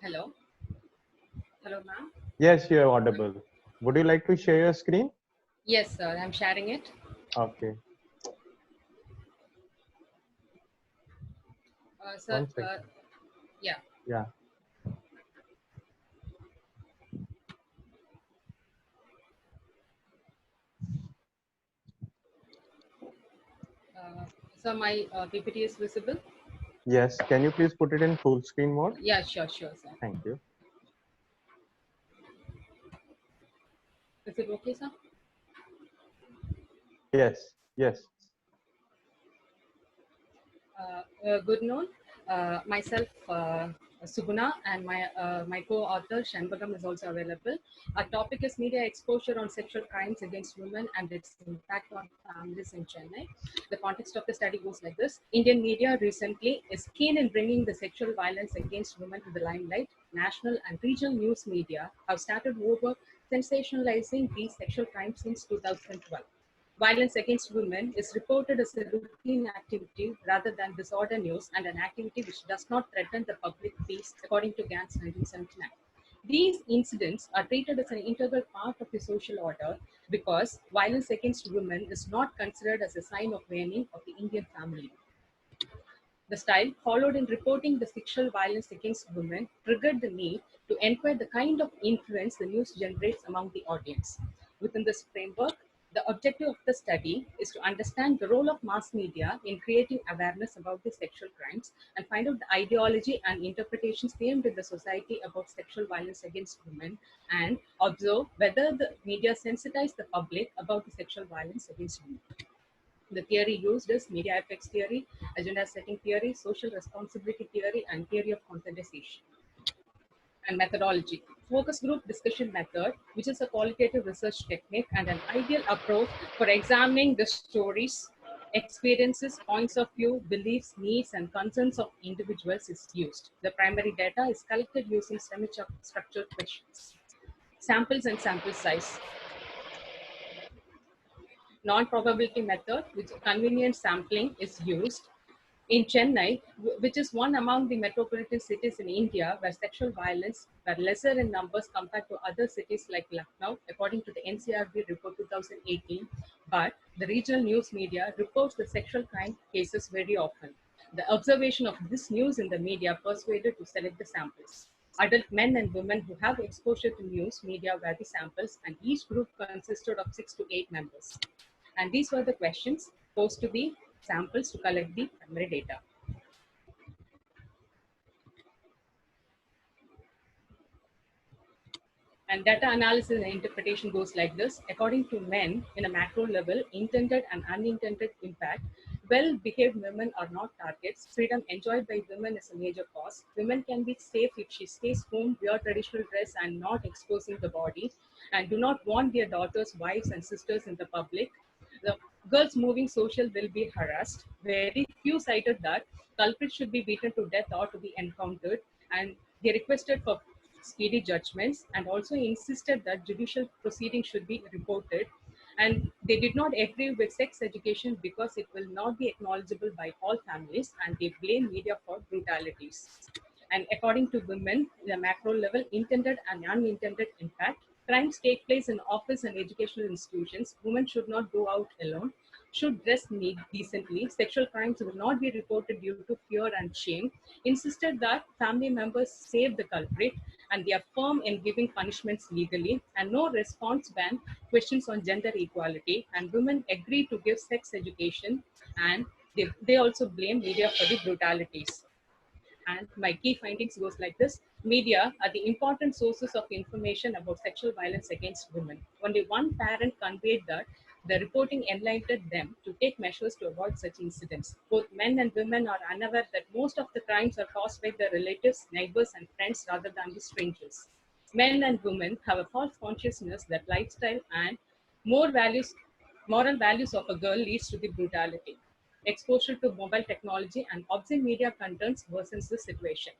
Hello. Hello, ma'am. Yes, you are audible. Would you like to share your screen? Yes, sir. I'm sharing it. Okay. Sir, One second. yeah. Yeah. So my PPT is visible? Yes. Can you please put it in full screen mode? Yeah, sure, sir. Thank you. Is it okay, sir? Yes. Yes. Good noon. Myself, Subuna, and my co-author Shanbagam is also available. Our topic is media exposure on sexual crimes against women and its impact on families in Chennai. The context of the study goes like this. Indian media recently is keen in bringing the sexual violence against women to the limelight. National and regional news media have started over sensationalizing these sexual crimes since 2012. Violence against women is reported as a routine activity rather than disorder news and an activity which does not threaten the public peace, according to Gans 1979. These incidents are treated as an integral part of the social order because violence against women is not considered as a sign of waning of the Indian family. The style followed in reporting the sexual violence against women triggered the need to inquire the kind of influence the news generates among the audience. Within this framework, the objective of the study is to understand the role of mass media in creating awareness about the sexual crimes and find out the ideology and interpretations framed in the society about sexual violence against women and observe whether the media sensitize the public about the sexual violence against women. The theory used is media effects theory, agenda setting theory, social responsibility theory, and theory of conscientization. And methodology. Focus group discussion method, which is a qualitative research technique and an ideal approach for examining the stories, experiences, points of view, beliefs, needs, and concerns of individuals is used. The primary data is collected using semi-structured questions. Samples and sample size. Non-probability method, which convenient sampling is used. In Chennai, which is one among the metropolitan cities in India where sexual violence were lesser in numbers compared to other cities like Lucknow, according to the NCRB report 2018, but the regional news media reports the sexual crime cases very often. The observation of this news in the media persuaded to select the samples. Adult men and women who have exposure to news media were the samples, and each group consisted of 6 to 8 members. And these were the questions posed to the samples to collect the primary data. And data analysis and interpretation goes like this. According to men, in a macro level, intended and unintended impact, well-behaved women are not targets. Freedom enjoyed by women is a major cause. Women can be safe if she stays home, wear traditional dress and not exposing the body, and do not want their daughters, wives and sisters in the public. The girls moving social will be harassed. Very few cited that culprits should be beaten to death or to be encountered, and they requested for speedy judgments, and also insisted that judicial proceedings should be reported. And they did not agree with sex education because it will not be acknowledgeable by all families, and they blame media for brutalities. And according to women, the macro level, intended and unintended impact, crimes take place in office and educational institutions. Women should not go out alone, should dress decently. Sexual crimes will not be reported due to fear and shame. Insisted that family members save the culprit, and they are firm in giving punishments legally. And no response ban questions on gender equality. And women agree to give sex education, and they also blame media for the brutalities. And my key findings goes like this. Media are the important sources of information about sexual violence against women. Only one parent conveyed that the reporting enlightened them to take measures to avoid such incidents. Both men and women are unaware that most of the crimes are caused by their relatives, neighbors, and friends rather than the strangers. Men and women have a false consciousness that lifestyle and moral values of a girl leads to the brutality. Exposure to mobile technology and obscene media contents worsens the situation.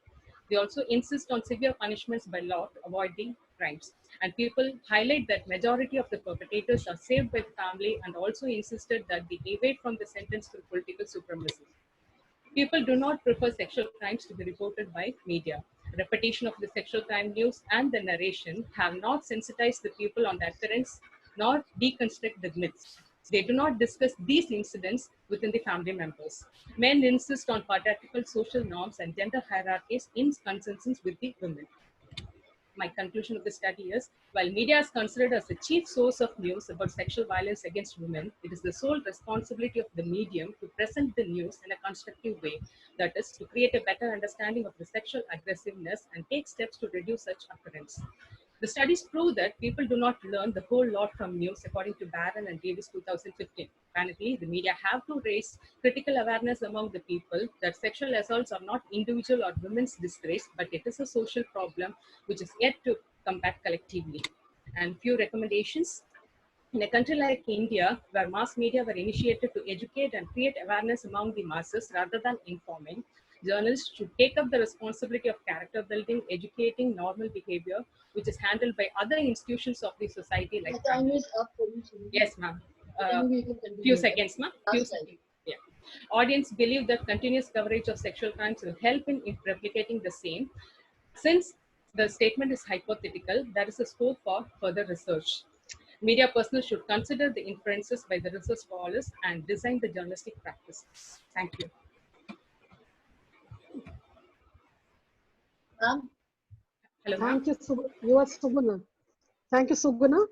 They also insist on severe punishments by law to avoid the crimes. And people highlight that majority of the perpetrators are saved by the family, and also insisted that they evade from the sentence through political supremacy. People do not prefer sexual crimes to be reported by media. Repetition of the sexual crime news and the narration have not sensitized the people on the occurrence nor deconstruct the myths. They do not discuss these incidents within the family members. Men insist on patriarchal social norms and gender hierarchies in consensus with the women. My conclusion of the study is, while media is considered as the chief source of news about sexual violence against women, it is the sole responsibility of the medium to present the news in a constructive way, that is, to create a better understanding of the sexual aggressiveness and take steps to reduce such occurrence. The studies prove that people do not learn the whole lot from news, according to Barron and Davis 2015. Apparently, the media have to raise critical awareness among the people that sexual assaults are not individual or women's disgrace, but it is a social problem which is yet to combat collectively. And few recommendations. In a country like India, where mass media were initiated to educate and create awareness among the masses rather than informing, journalists should take up the responsibility of character building, educating normal behavior, which is handled by other institutions of the society like The time is up for you. Sunil. Yes, ma'am. Maybe you can continue. Few seconds, ma'am. Few Last slide. seconds. Yeah. Audience believe that continuous coverage of sexual crimes will help in replicating the same. Since the statement is hypothetical, there is a scope for further research. Media personnel should consider the inferences by the research scholars and design the journalistic practices. Thank you. Ma'am, Hello, ma'am. Thank you, you are Suguna. Thank you, Suguna.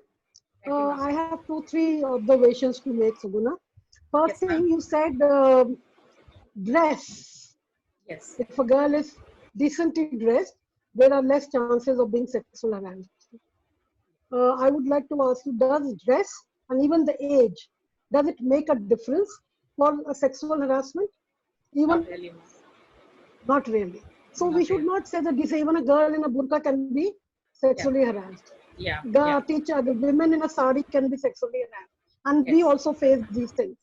Thank you, ma'am. I have 2-3 observations to make, Suguna. First Yes, ma'am. thing, you said dress. Yes. If a girl is decently dressed, there are less chances of being sexual harassed. I would like to ask you, does dress and even the age, does it make a difference for a sexual harassment? Even Not really, ma'am. not really. So Not we should really. not say that this, even a girl in a burqa can be sexually harassed. Yeah. The Yeah. teacher, the women in a sari can be sexually harassed. And we Yes. also face these things.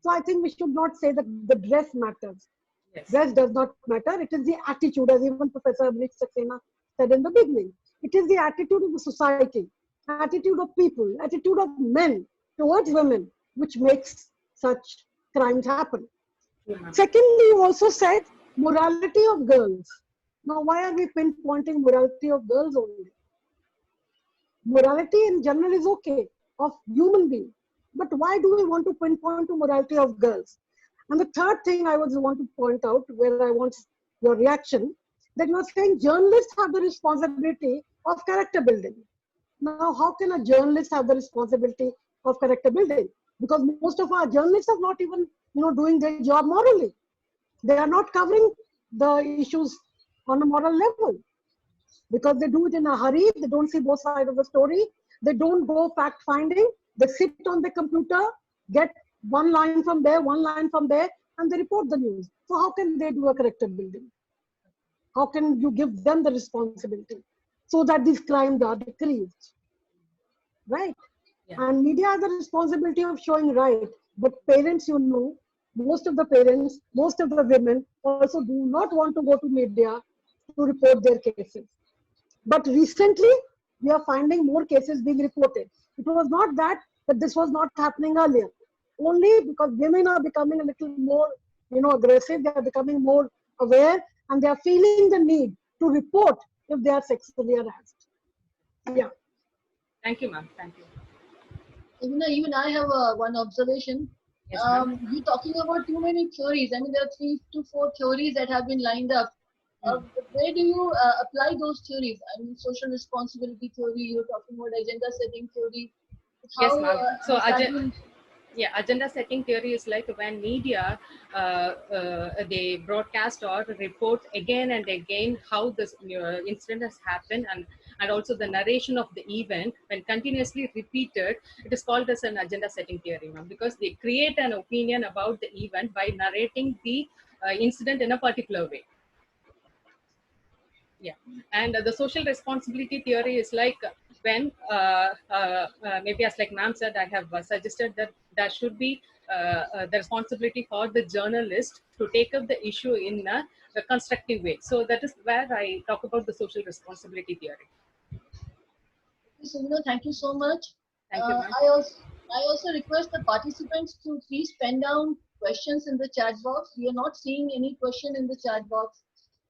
So I think we should not say that the dress matters. Yes. Dress does not matter. It is the attitude, as even Professor Abhijit Saxena said in the beginning. It is the attitude of the society, attitude of people, attitude of men towards women, which makes such crimes happen. True, ma'am. Secondly, you also said morality of girls. Now, why are we pinpointing morality of girls only? Morality in general is okay, of human being. But why do we want to pinpoint to morality of girls? And the third thing I would want to point out, where I want your reaction, that you are saying journalists have the responsibility of character building. Now, how can a journalist have the responsibility of character building? Because most of our journalists are not even, doing their job morally. They are not covering the issues on a moral level because they do it in a hurry. They don't see both sides of the story. They don't go fact finding. They sit on the computer, get one line from there, one line from there, and they report the news. So how can they do a character building? How can you give them the responsibility so that these crimes are decreased? Right? Yeah. And media has the responsibility of showing right. But parents, most of the parents, most of the women also do not want to go to media to report their cases. But recently, we are finding more cases being reported. It was not that this was not happening earlier. Only because women are becoming a little more, aggressive. They are becoming more aware, and they are feeling the need to report if they are sexually harassed. Yeah. Thank you, ma'am. Thank you. Even I have one observation. Yes, ma'am. You're talking about too many theories. I mean, there are 3 to 4 theories that have been lined up. Where do you apply those theories? I mean, social responsibility theory, you're talking about agenda setting theory. Yes, How, ma'am. So, has that been- agenda setting theory is like when media they broadcast or report again and again how this incident has happened, and also the narration of the event when continuously repeated, it is called as an agenda setting theory, ma'am, because they create an opinion about the event by narrating the incident in a particular way. Yeah, and the social responsibility theory is like when maybe, as like ma'am said, I have suggested that there should be the responsibility for the journalist to take up the issue in a constructive way. So that is where I talk about the social responsibility theory. Thank you so much. Thank you, ma'am. I also request the participants to please pen down questions in the chat box. We are not seeing any question in the chat box.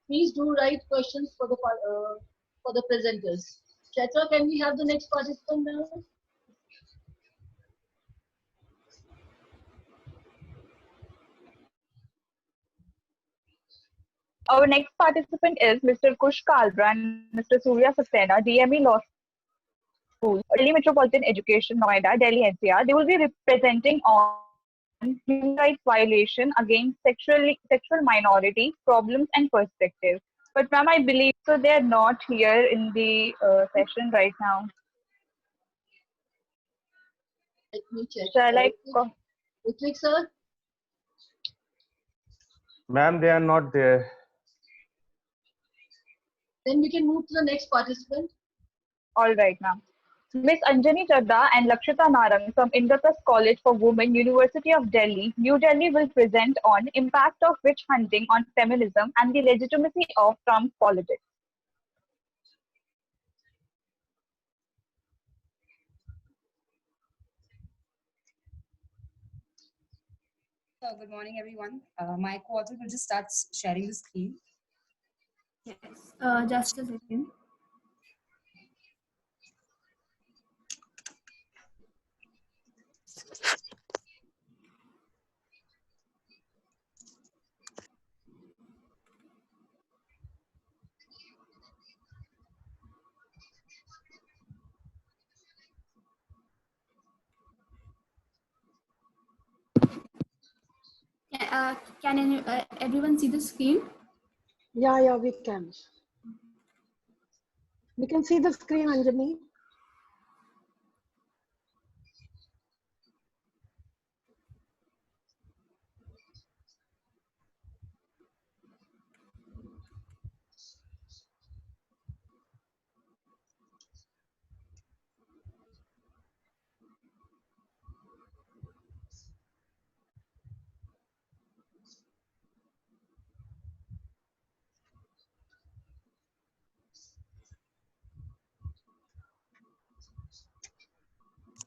Please do write questions for the presenters. Chaitra, can we have the next participant now? Our next participant is Mr. Kush Kalra and Mr. Surya Saxena, DME Law School, Delhi Metropolitan Education, Noida, Delhi NCR. They will be representing on human rights violation against sexual minority problems and perspectives. But ma'am, I believe so they are not here in the session right now. Let me check. Shall I? Ritwik, sir? Ma'am, they are not there. Then we can move to the next participant. All right, ma'am. Ms. Anjani Chadda and Lakshita Narang from Indraprasth College for Women, University of Delhi, New Delhi will present on impact of witch hunting on feminism and the legitimacy of Trump's politics. Good morning, everyone. My co-author will just start sharing the screen. Yes, just a second. Can everyone see the screen? Yeah, we can. We can see the screen, Anjani.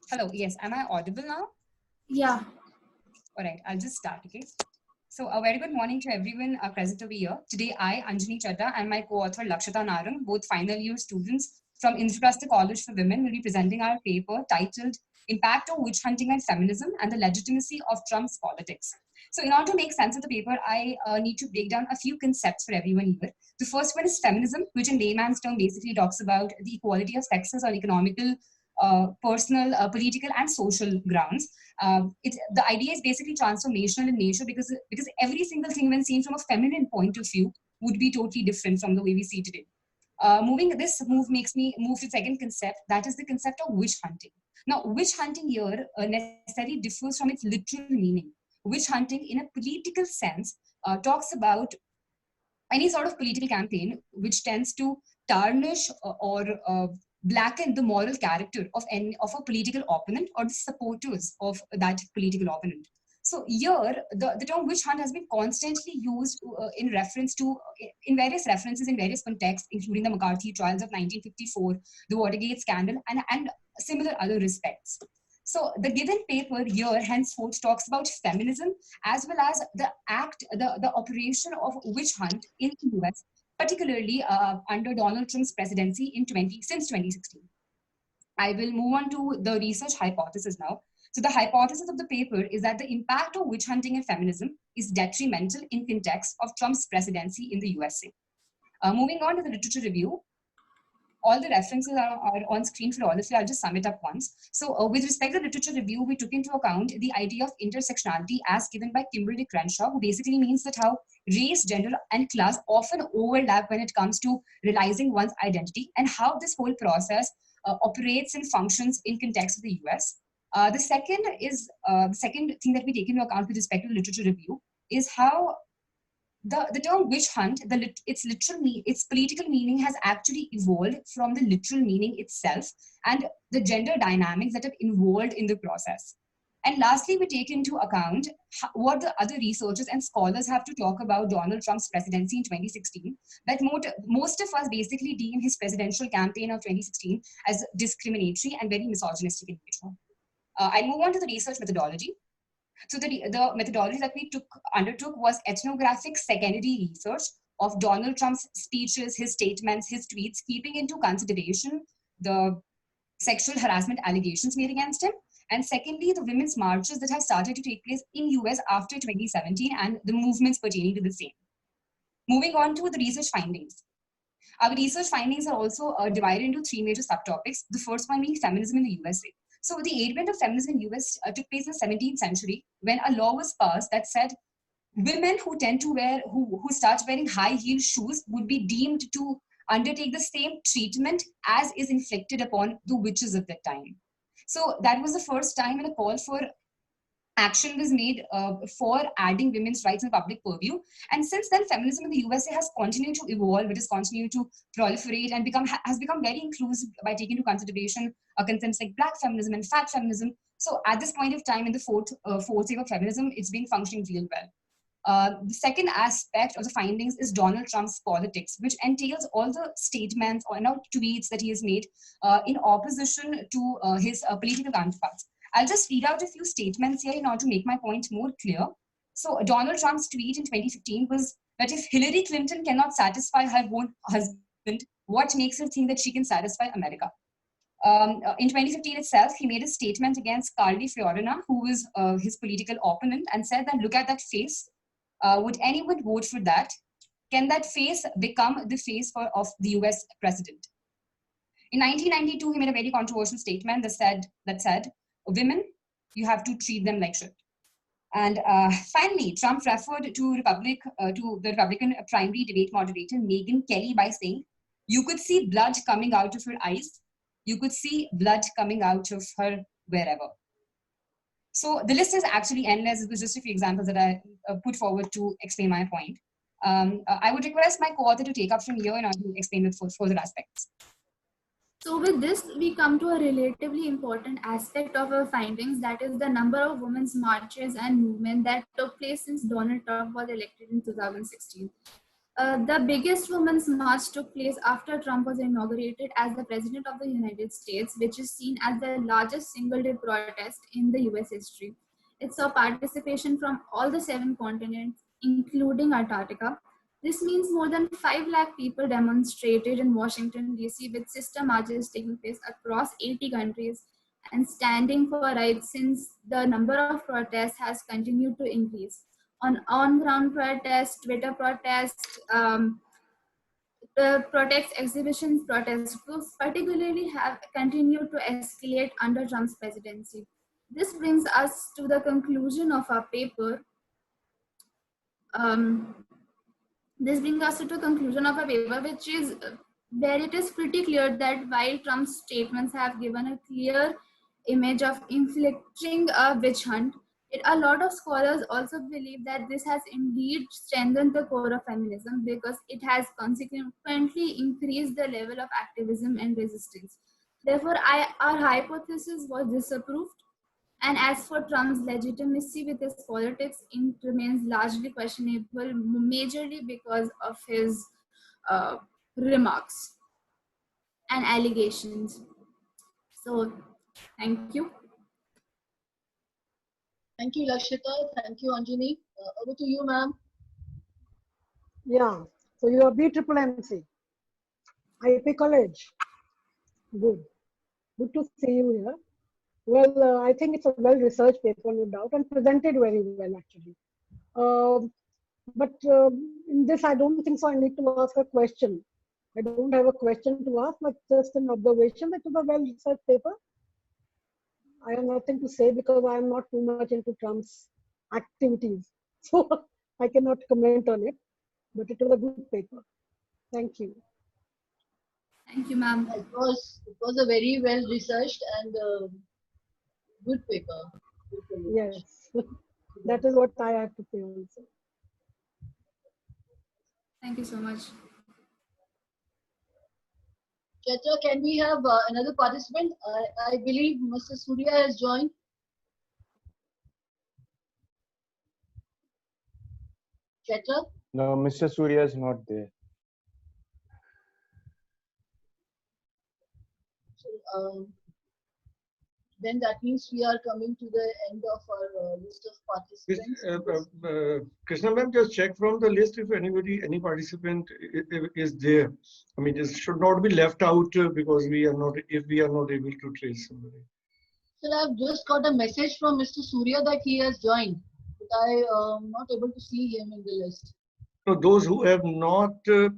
Hello, yes, am I audible now? Yeah. All right, I'll just start, okay? So a very good morning to everyone present over here. Today, I, Anjani Chadda, and my co-author Lakshita Narang, both final year students from Indraprasth College for Women, will be presenting our paper titled Impact of Witch Hunting and Feminism and the Legitimacy of Trump's Politics. So in order to make sense of the paper, I need to break down a few concepts for everyone here. The first one is feminism, which in layman's term basically talks about the equality of sexes on economical, personal, political, and social grounds. The idea is basically transformational in nature because every single thing, when seen from a feminine point of view, would be totally different from the way we see today. This move makes me move to the second concept, that is the concept of witch hunting. Now, witch hunting here necessarily differs from its literal meaning. Witch hunting, in a political sense, talks about any sort of political campaign which tends to tarnish or blacken the moral character of a political opponent or the supporters of that political opponent. So here, the term witch hunt has been constantly used in various references in various contexts, including the McCarthy trials of 1954, the Watergate scandal, and similar other respects. So the given paper here henceforth talks about feminism as well as the operation of witch hunt in the US, particularly under Donald Trump's presidency since 2016. I will move on to the research hypothesis now. So the hypothesis of the paper is that the impact of witch hunting and feminism is detrimental in context of Trump's presidency in the USA. Moving on to the literature review, all the references are on screen for all of you. I'll just sum it up once. So with respect to literature review, we took into account the idea of intersectionality as given by Kimberly Crenshaw, who basically means that how race, gender, and class often overlap when it comes to realizing one's identity and how this whole process operates and functions in context of the US. The second thing that we take into account with respect to literature review is how the term witch hunt, its political meaning has actually evolved from the literal meaning itself and the gender dynamics that have involved in the process. And lastly, we take into account what the other researchers and scholars have to talk about Donald Trump's presidency in 2016, that most of us basically deem his presidential campaign of 2016 as discriminatory and very misogynistic in nature. I'll move on to the research methodology. So the methodology that we undertook was ethnographic secondary research of Donald Trump's speeches, his statements, his tweets, keeping into consideration the sexual harassment allegations made against him. And secondly, the women's marches that have started to take place in US after 2017 and the movements pertaining to the same. Moving on to the research findings. Our research findings are also divided into three major subtopics. The first one being feminism in the USA. So the advent of feminism in the US took place in the 17th century when a law was passed that said women who start wearing high-heeled shoes would be deemed to undertake the same treatment as is inflicted upon the witches of that time. So that was the first time when a call for action was made for adding women's rights in public purview. And since then, feminism in the USA has continued to evolve, it has continued to proliferate and has become very inclusive by taking into consideration concepts like black feminism and fat feminism. So at this point of time in the fourth wave of feminism, it's been functioning real well. The second aspect of the findings is Donald Trump's politics, which entails all the statements or tweets that he has made in opposition to his political counterparts. I'll just read out a few statements here in order to make my point more clear. So Donald Trump's tweet in 2015 was that if Hillary Clinton cannot satisfy her own husband, what makes her think that she can satisfy America? In 2015 itself, he made a statement against Carly Fiorina, who was his political opponent, and said that, look at that face. Would anyone vote for that? Can that face become the face of the US president? In 1992, he made a very controversial statement that said, women, you have to treat them like shit. And finally, Trump referred to the Republican primary debate moderator, Megyn Kelly, by saying, you could see blood coming out of her eyes. You could see blood coming out of her wherever. So the list is actually endless. It was just a few examples that I put forward to explain my point. I would request my co-author to take up from here and I will explain with further aspects. So with this, we come to a relatively important aspect of our findings, that is the number of women's marches and movement that took place since Donald Trump was elected in 2016. The biggest women's march took place after Trump was inaugurated as the President of the United States, which is seen as the largest single-day protest in the US history. It saw participation from all the 7 continents, including Antarctica. This means more than 5 lakh people demonstrated in Washington, D.C. with sister marches taking place across 80 countries and standing for rights, since the number of protests has continued to increase. On-ground protests, Twitter protests, protests, exhibitions, protest groups particularly have continued to escalate under Trump's presidency. This brings us to the conclusion of our paper. Which is where it is pretty clear that while Trump's statements have given a clear image of inflicting a witch hunt, a lot of scholars also believe that this has indeed strengthened the core of feminism because it has consequently increased the level of activism and resistance. Therefore, our hypothesis was disapproved, And as for Trump's legitimacy with his politics, it remains largely questionable, majorly because of his uh, remarks and allegations. So, thank you. Thank you, Lakshita. Thank you, Anjani. Over to you, ma'am. Yeah. So you are BMMC, IP College. Good. Good to see you here. Well, I think it's a well-researched paper, no doubt, and presented very well, actually. But in this, I don't think so. I need to ask a question. I don't have a question to ask, but just an observation that it was a well-researched paper. I have nothing to say because I am not too much into Trump's activities. So I cannot comment on it, but it was a good paper. Thank you. Thank you, ma'am. It was a very well researched and good paper. Yes, that is what I have to say also. Thank you so much. Chaitra, can we have another participant? I believe Mr. Surya has joined. Chaitra? No, Mr. Surya is not there. So, then that means we are coming to the end of our list of participants. Krishna ma'am, just check from the list if any participant is there. I mean, this should not be left out because if we are not able to trace somebody. Sir, I've just got a message from Mr. Surya that he has joined, but I am not able to see him in the list. So those who have not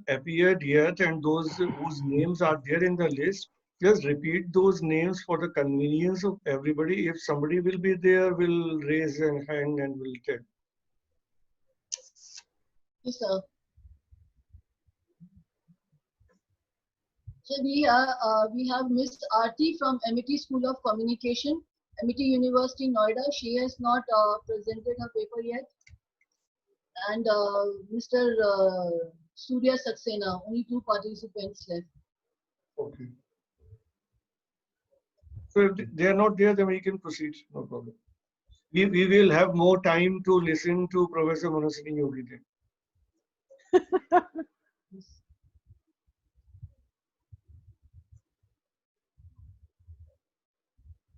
appeared yet and those whose names are there in the list, just repeat those names for the convenience of everybody. If somebody will be there, we'll raise a hand and we'll take. Yes, sir. So we have Miss Aarti from Amity School of Communication, Amity University, Noida. She has not presented her paper yet. And Mr. Surya Saxena, only 2 participants left. Okay. So if they are not there, then we can proceed. No problem. We will have more time to listen to Professor Manaswini Yogi then.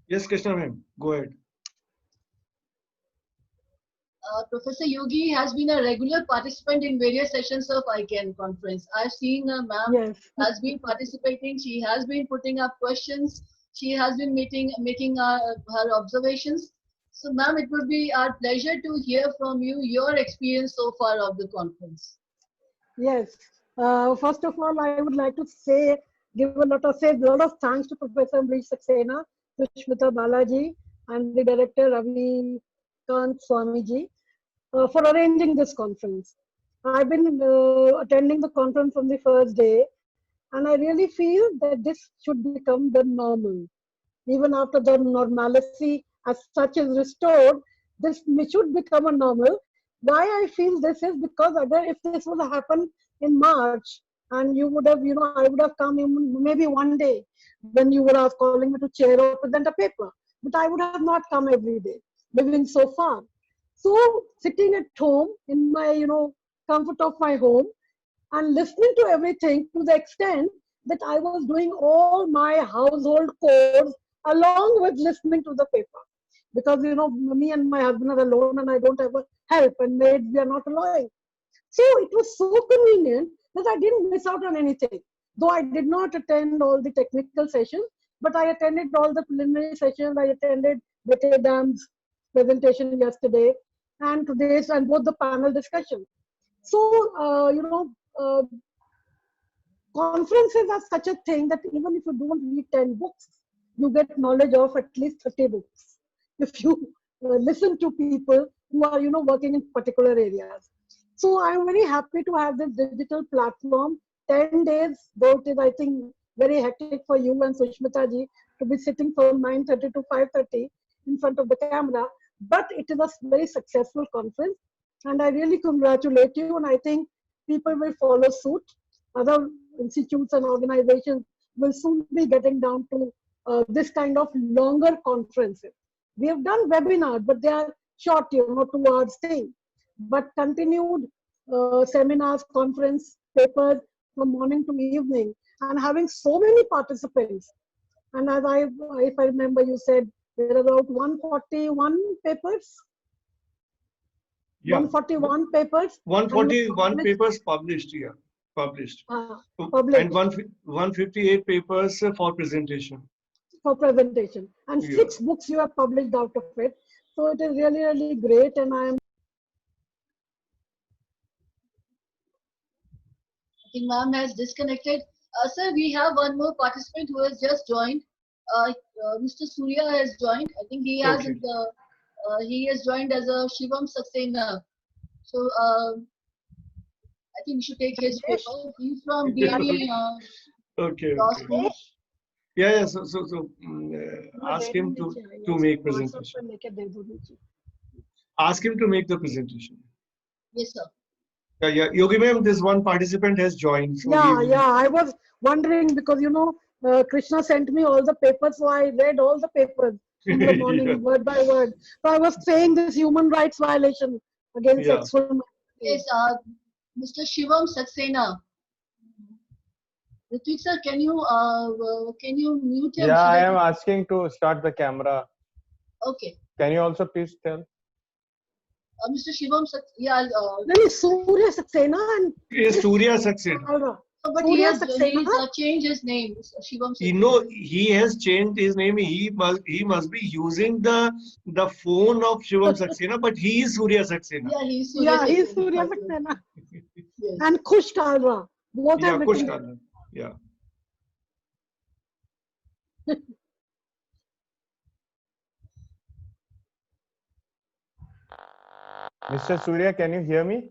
Yes, Krishna ma'am, go ahead. Professor Yogi has been a regular participant in various sessions of ICANN conference. I've seen ma'am has been participating. She has been putting up questions. She has been making her observations. So ma'am, it would be our pleasure to hear from you your experience so far of the conference. Yes. First of all, I would like to give a lot of thanks to Professor Ambrish Saxena, Sushmita Balaji, and the director Ravi Kant Swamiji for arranging this conference. I've been attending the conference from the first day, and I really feel that this should become the normal. Even after the normalcy as such is restored, this should become a normal. Why I feel this is because if this would have happened in March, and you would have, I would have come in maybe one day when you would have calling me to chair or present a paper, but I would have not come every day, living so far. So sitting at home in my, comfort of my home and listening to everything to the extent that I was doing all my household chores along with listening to the paper. Because, me and my husband are alone and I don't have help and maids, we are not allowing. So it was so convenient that I didn't miss out on anything. Though I did not attend all the technical sessions, but I attended all the preliminary sessions. I attended Betty Dam's presentation yesterday and today's and both the panel discussion. So, conferences are such a thing that even if you don't read 10 books, you get knowledge of at least 30 books. If you listen to people who are, working in particular areas. So I'm very happy to have this digital platform. 10 days, though it is, I think, very hectic for you and Sushmita ji to be sitting from 9:30 to 5:30 in front of the camera. But it is a very successful conference. And I really congratulate you. And I think people will follow suit. Other institutes and organizations will soon be getting down to this kind of longer conferences. We have done webinars, but they are short, 2 hours thing. But continued seminars, conference, papers from morning to evening, and having so many participants. And as if I remember, you said there are about 141 papers. Yeah. 141 papers. 141 papers published here. Published. Published. And 158 papers for presentation. For presentation. And 6 books you have published out of it. So it is really, really great. And I am. I think ma'am has disconnected. Sir, we have one more participant who has just joined. Mr. Surya has joined. I think he has he has joined as a Shivam Saxena. So I think we should take his paper. He's from DB. Okay. Yeah. So ask him to make presentation. Ask him to make the presentation. Yes, sir. Yeah. Yogi ma'am, this one participant has joined. So I was wondering because Krishna sent me all the papers, so I read all the papers in the morning, word by word. So I was saying this human rights violation against sexual. Yes, Mr. Shivam Saxena. Ritvik sir, can you mute him? Yeah, I am asking to start the camera. Okay. Can you also please tell? Mr. Shivam Saxena. Then is Surya Saxena and. Yes, Surya Saxena. But he has changed his name. Shivam Saxena. He has changed his name. He must be using the phone of Shivam Saxena, but he is Surya Saxena. Yeah, he's Surya Saxena. Yes. And Khush Kalra. Both have Khush Kalra. Yeah. Mr. Surya, can you hear me?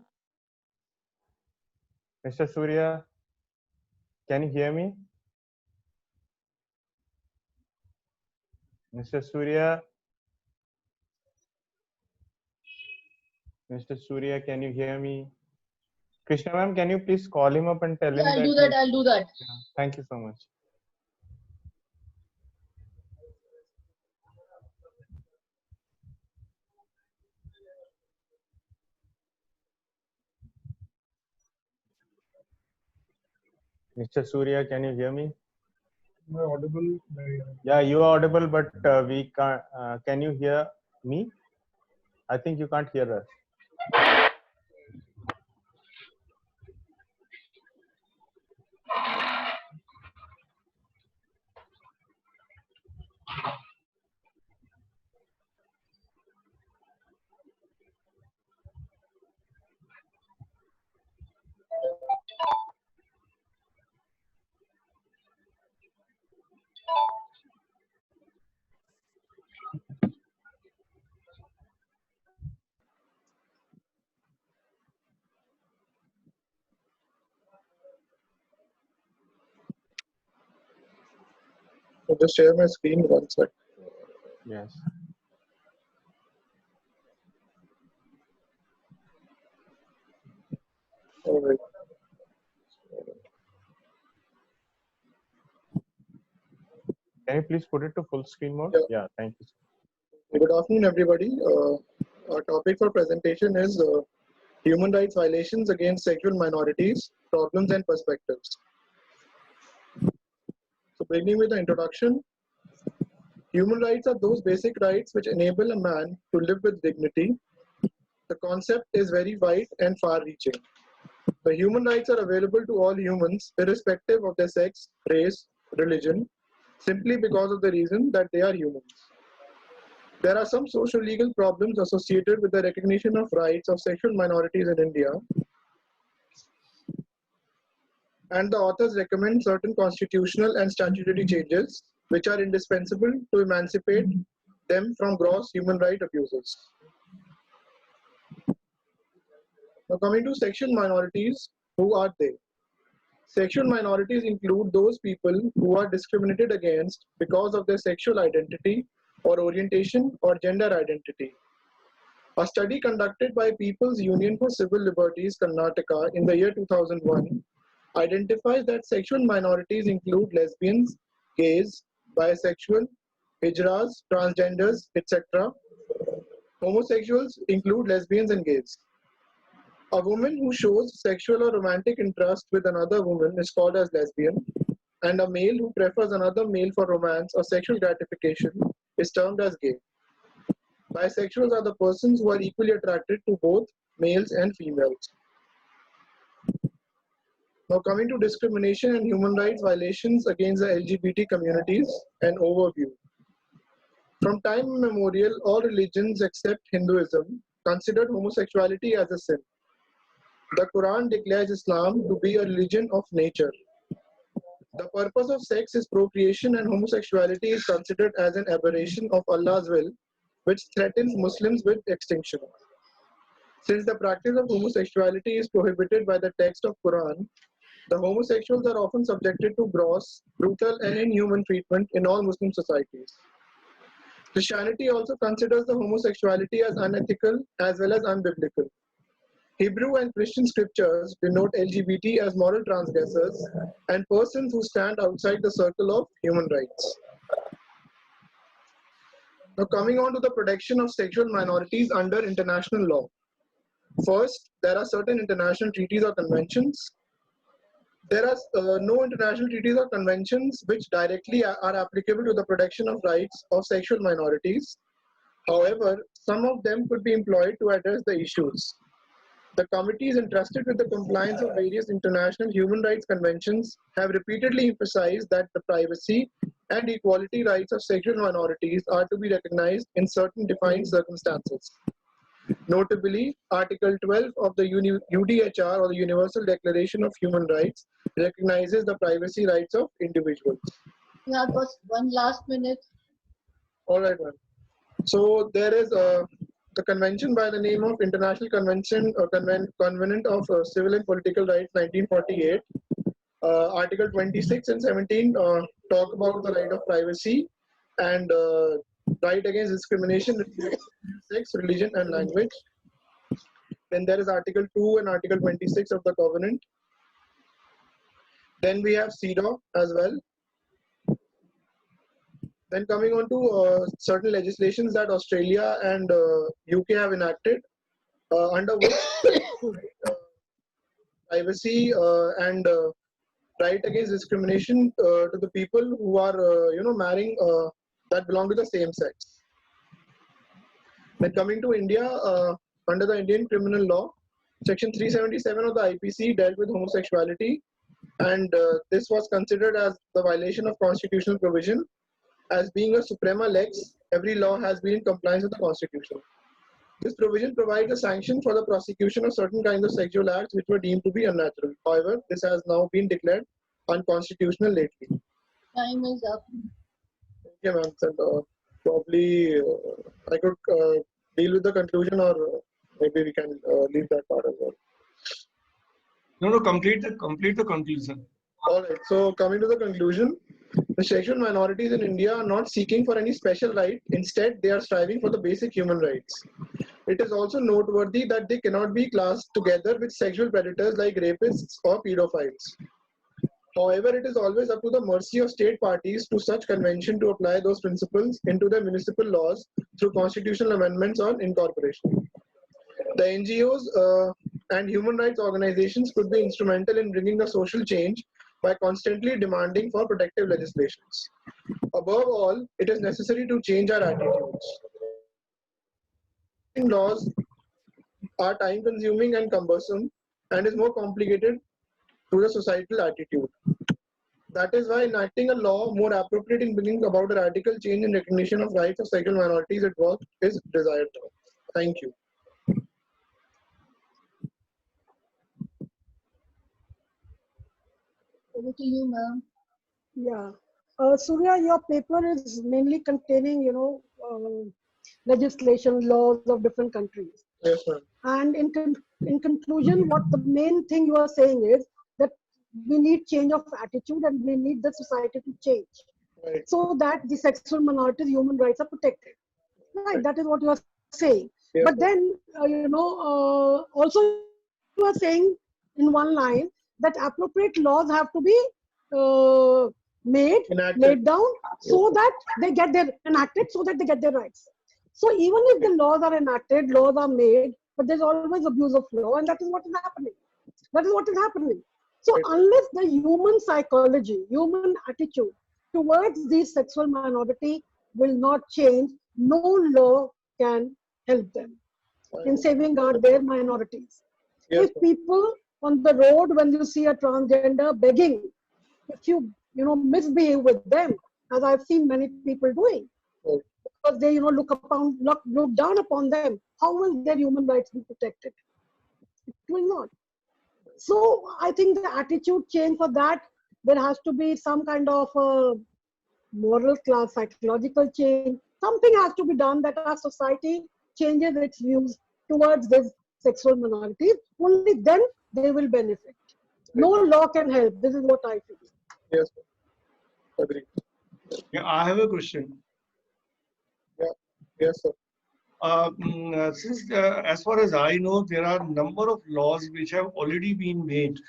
Mr. Surya, can you hear me? Mr. Surya? Mr. Surya, can you hear me? Krishna ma'am, can you please call him up and tell him I'll do that. Yeah, thank you so much. Mr. Surya, can you hear me? Am I audible? Yeah, you are audible, but we can't. Can you hear me? I think you can't hear us. I'll just share my screen 1 sec. Yes. All right. Can you please put it to full screen mode? Yeah, thank you. Good afternoon, everybody. Our topic for presentation is human rights violations against sexual minorities, problems and perspectives. So beginning with the introduction, human rights are those basic rights which enable a man to live with dignity. The concept is very wide and far-reaching. The human rights are available to all humans, irrespective of their sex, race, religion, simply because of the reason that they are humans. There are some social legal problems associated with the recognition of rights of sexual minorities in India, and the authors recommend certain constitutional and statutory changes which are indispensable to emancipate them from gross human rights abuses. Now coming to sexual minorities, who are they? Sexual minorities include those people who are discriminated against because of their sexual identity or orientation or gender identity. A study conducted by People's Union for Civil Liberties, Karnataka in the year 2001 identifies that sexual minorities include lesbians, gays, bisexual, hijras, transgenders, etc. Homosexuals include lesbians and gays. A woman who shows sexual or romantic interest with another woman is called as lesbian, and a male who prefers another male for romance or sexual gratification is termed as gay. Bisexuals are the persons who are equally attracted to both males and females. Now coming to discrimination and human rights violations against the LGBT communities, an overview. From time immemorial, all religions except Hinduism considered homosexuality as a sin. The Quran declares Islam to be a religion of nature. The purpose of sex is procreation, and homosexuality is considered as an aberration of Allah's will, which threatens Muslims with extinction. Since the practice of homosexuality is prohibited by the text of Quran, the homosexuals are often subjected to gross, brutal, and inhuman treatment in all Muslim societies. Christianity also considers the homosexuality as unethical as well as unbiblical. Hebrew and Christian scriptures denote LGBT as moral transgressors and persons who stand outside the circle of human rights. Now coming on to the protection of sexual minorities under international law. First, there are certain international treaties or conventions. There are no international treaties or conventions which directly are applicable to the protection of rights of sexual minorities. However, some of them could be employed to address the issues. The committees entrusted with the compliance of various international human rights conventions have repeatedly emphasized that the privacy and equality rights of sexual minorities are to be recognized in certain defined circumstances. Notably, Article 12 of the UDHR, or the Universal Declaration of Human Rights, recognizes the privacy rights of individuals. We have got one last minute. All right, ma'am. So there is the convention by the name of International Convention or Covenant of Civil and Political Rights, 1948. Article 26 and 17 talk about the right of privacy and right against discrimination, sex, religion, and language. Then there is Article 2 and Article 26 of the Covenant. Then we have CEDAW as well. Then coming on to certain legislations that Australia and UK have enacted, under which privacy and right against discrimination to the people who are marrying that belong to the same sex. Then coming to India, under the Indian criminal law, section 377 of the IPC dealt with homosexuality, and this was considered as the violation of constitutional provision. As being a suprema lex, every law has been in compliance with the constitution. This provision provides a sanction for the prosecution of certain kinds of sexual acts which were deemed to be unnatural. However, this has now been declared unconstitutional lately. Time is up. Okay, ma'am. Probably I could deal with the conclusion, or maybe we can leave that part as well. No, complete the conclusion. All right. So coming to the conclusion, the sexual minorities in India are not seeking for any special right. Instead, they are striving for the basic human rights. It is also noteworthy that they cannot be classed together with sexual predators like rapists or pedophiles. However, it is always up to the mercy of state parties to such convention to apply those principles into their municipal laws through constitutional amendments or incorporation. The NGOs and human rights organizations could be instrumental in bringing the social change by constantly demanding for protective legislations. Above all, it is necessary to change our attitudes. Laws are time-consuming and cumbersome, and is more complicated through the societal attitude. That is why enacting a law more appropriate in bringing about a radical change in recognition of rights of sexual minorities at work is desired. Thank you. Over to you, ma'am. Yeah. Surya, your paper is mainly containing, legislation, laws of different countries. Yes, ma'am. And in conclusion, what the main thing you are saying is that we need change of attitude and we need the society to change, right, so that the sexual minorities' human rights are protected. Right, that is what you are saying. Yes, but then, also you are saying in one line that appropriate laws have to be made, Enacted. laid down, so that they get their enacted, so that they get their rights. So even if the laws are enacted, laws are made, but there's always abuse of law, and that is what is happening. That is what is happening. So unless the human psychology, human attitude towards these sexual minority will not change, no law can help them in safeguarding their minorities. Yes, If people on the road, when you see a transgender begging, if you misbehave with them, as I've seen many people doing, because they look down upon them, how will their human rights be protected? It will not. So I think the attitude change for that, there has to be some kind of moral class, psychological change. Something has to be done that our society changes its views towards these sexual minorities. Only then they will benefit. No law can help. This is what I feel. Yes, agree. Yeah, I have a question. Yeah, yes, sir. Since as far as I know, there are a number of laws which have already been made,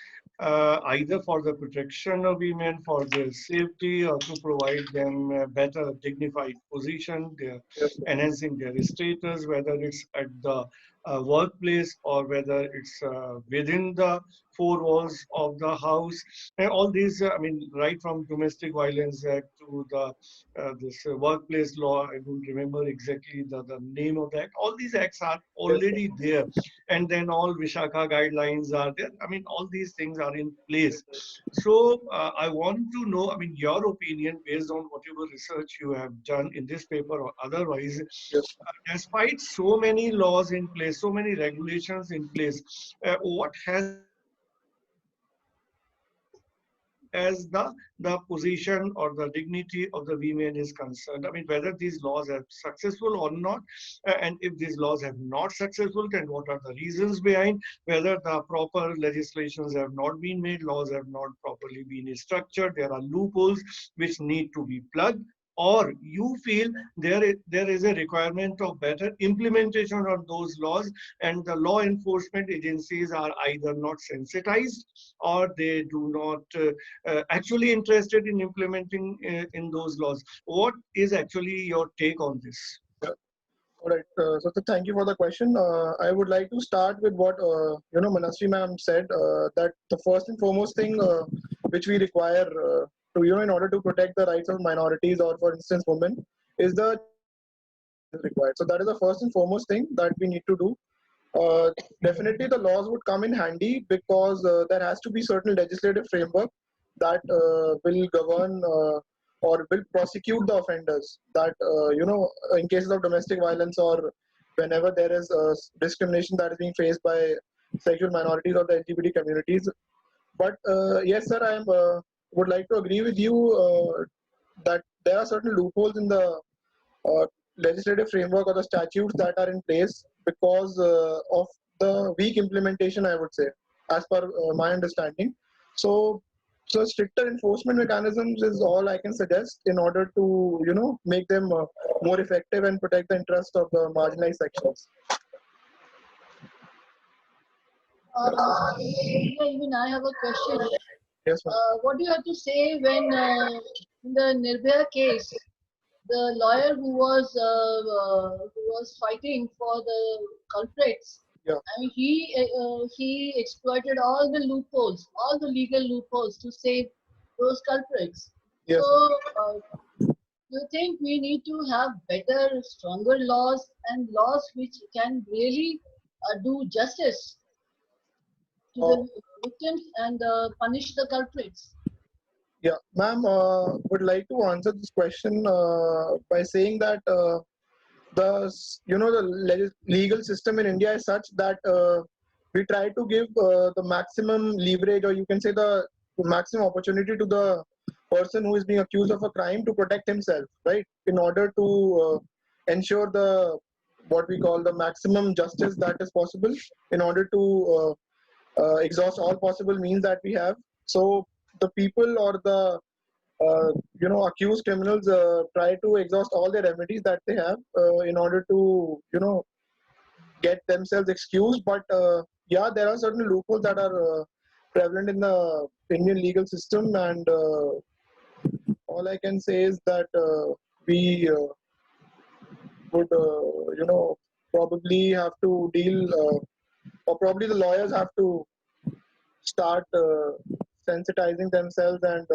either for the protection of women, for their safety, or to provide them a better dignified position, enhancing their status, whether it's at the workplace or whether it's within the four walls of the house. And all these, I mean, right from Domestic Violence Act to the this workplace law, I don't remember exactly the name of the act. All these acts are already there. And then all Vishakha guidelines are there. I mean, all these things are in place. So I want to know, I mean, your opinion based on whatever research you have done in this paper or otherwise, despite so many laws in place, so many regulations in place, what has as the position or the dignity of the women is concerned. I mean, whether these laws are successful or not, and if these laws have not successful, then what are the reasons behind, whether the proper legislations have not been made, laws have not properly been structured, there are loopholes which need to be plugged, or you feel there is a requirement of better implementation of those laws, and the law enforcement agencies are either not sensitized or they do not actually interested in implementing in those laws. What is actually your take on this? All right. So thank you for the question. I would like to start with what Manasvi ma'am said, that the first and foremost thing which we require to in order to protect the rights of minorities, or for instance women, is the required. So that is the first and foremost thing that we need to do. Definitely the laws would come in handy, because there has to be certain legislative framework that will govern or will prosecute the offenders, that in cases of domestic violence or whenever there is discrimination that is being faced by sexual minorities or the LGBT communities. But yes, sir, I would like to agree with you that there are certain loopholes in the legislative framework or the statutes that are in place because of the weak implementation, I would say, as per my understanding. So stricter enforcement mechanisms is all I can suggest in order to make them more effective and protect the interest of the marginalized sections. Even I have a question. Yes, what do you have to say when in the Nirbhaya case, the lawyer who was fighting for the culprits, yeah. I mean, he exploited all the loopholes, all the legal loopholes to save those culprits. Yes. So, do you think we need to have better, stronger laws and laws which can really do justice to the victims and punish the culprits? Yeah, ma'am, would like to answer this question by saying that the legal system in India is such that we try to give the maximum leverage, or you can say the maximum opportunity to the person who is being accused of a crime to protect himself, right? In order to ensure the what we call the maximum justice that is possible, in order to exhaust all possible means that we have. So the people or the accused criminals try to exhaust all the remedies that they have in order to get themselves excused. But yeah, there are certain loopholes that are prevalent in the Indian legal system, and all I can say is that we would, probably have to deal, or probably the lawyers have to start sensitizing themselves and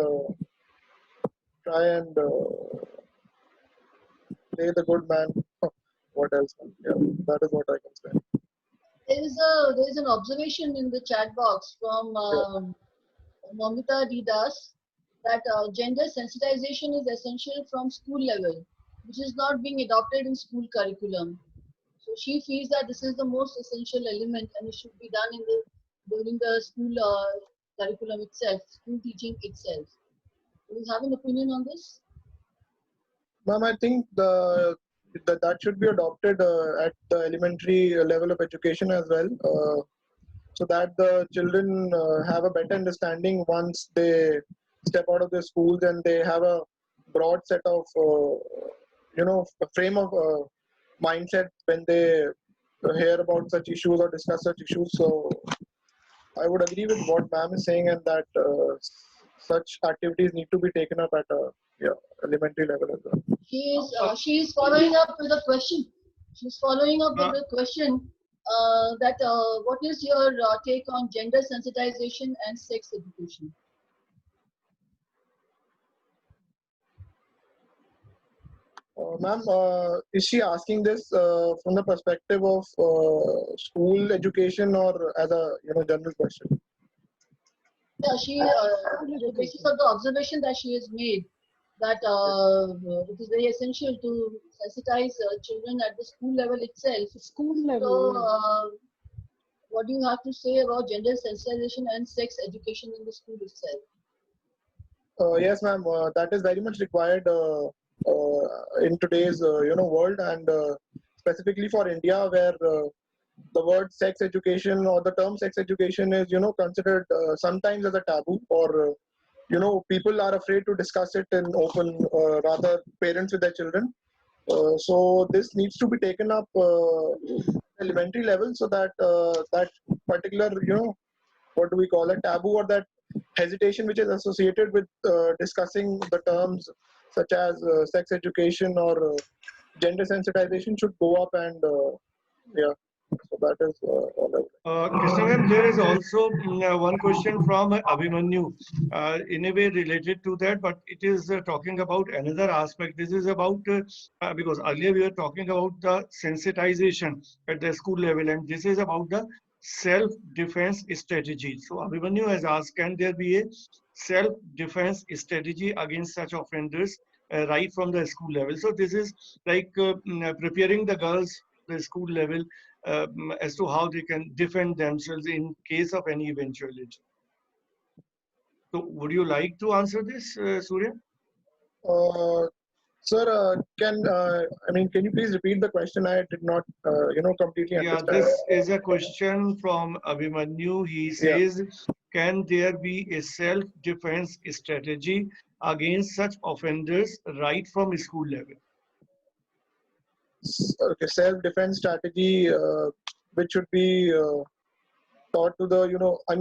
try and play the good man. What else? Yeah, that is what I can say. There is an observation in the chat box from Momita D. Das that gender sensitization is essential from school level, which is not being adopted in school curriculum. So she feels that this is the most essential element and it should be done during the school curriculum itself, school teaching itself. Do you have an opinion on this? Ma'am, I think that should be adopted at the elementary level of education as well, so that the children have a better understanding once they step out of their schools and they have a broad set of, a frame of mindset when they hear about such issues or discuss such issues. So I would agree with what ma'am is saying, and that such activities need to be taken up at a elementary level as well. She is following up with a question. She's following up with a question that what is your take on gender sensitization and sex education? Ma'am, is she asking this from the perspective of school education or as a general question? Yeah, she on the basis of the observation that she has made that it is very essential to sensitize children at the school level itself. School level. So, what do you have to say about gender sensitization and sex education in the school itself? Yes, ma'am. That is very much required in today's world, and specifically for India, where the word sex education or the term sex education is considered sometimes as a taboo, or people are afraid to discuss it in open, rather parents with their children. So this needs to be taken up elementary level, so that that particular what do we call it, taboo, or that hesitation which is associated with discussing the terms such as sex education or gender sensitization should go up, and so that is all I would. Krishna ma'am, there is also one question from Abhimanyu, in a way related to that, but it is talking about another aspect. This is about, because earlier we were talking about the sensitization at the school level, and this is about the self-defense strategy. So Abhimanyu has asked, can there be a self-defense strategy against such offenders right from the school level? So this is like preparing the girls the school level as to how they can defend themselves in case of any eventuality. So would you like to answer this, Surya? Sir, can you please repeat the question? I did not, completely understand. Yeah, this is a question from Abhimanyu. He says, can there be a self-defense strategy against such offenders right from school level? Okay, self-defense strategy, which should be taught to the,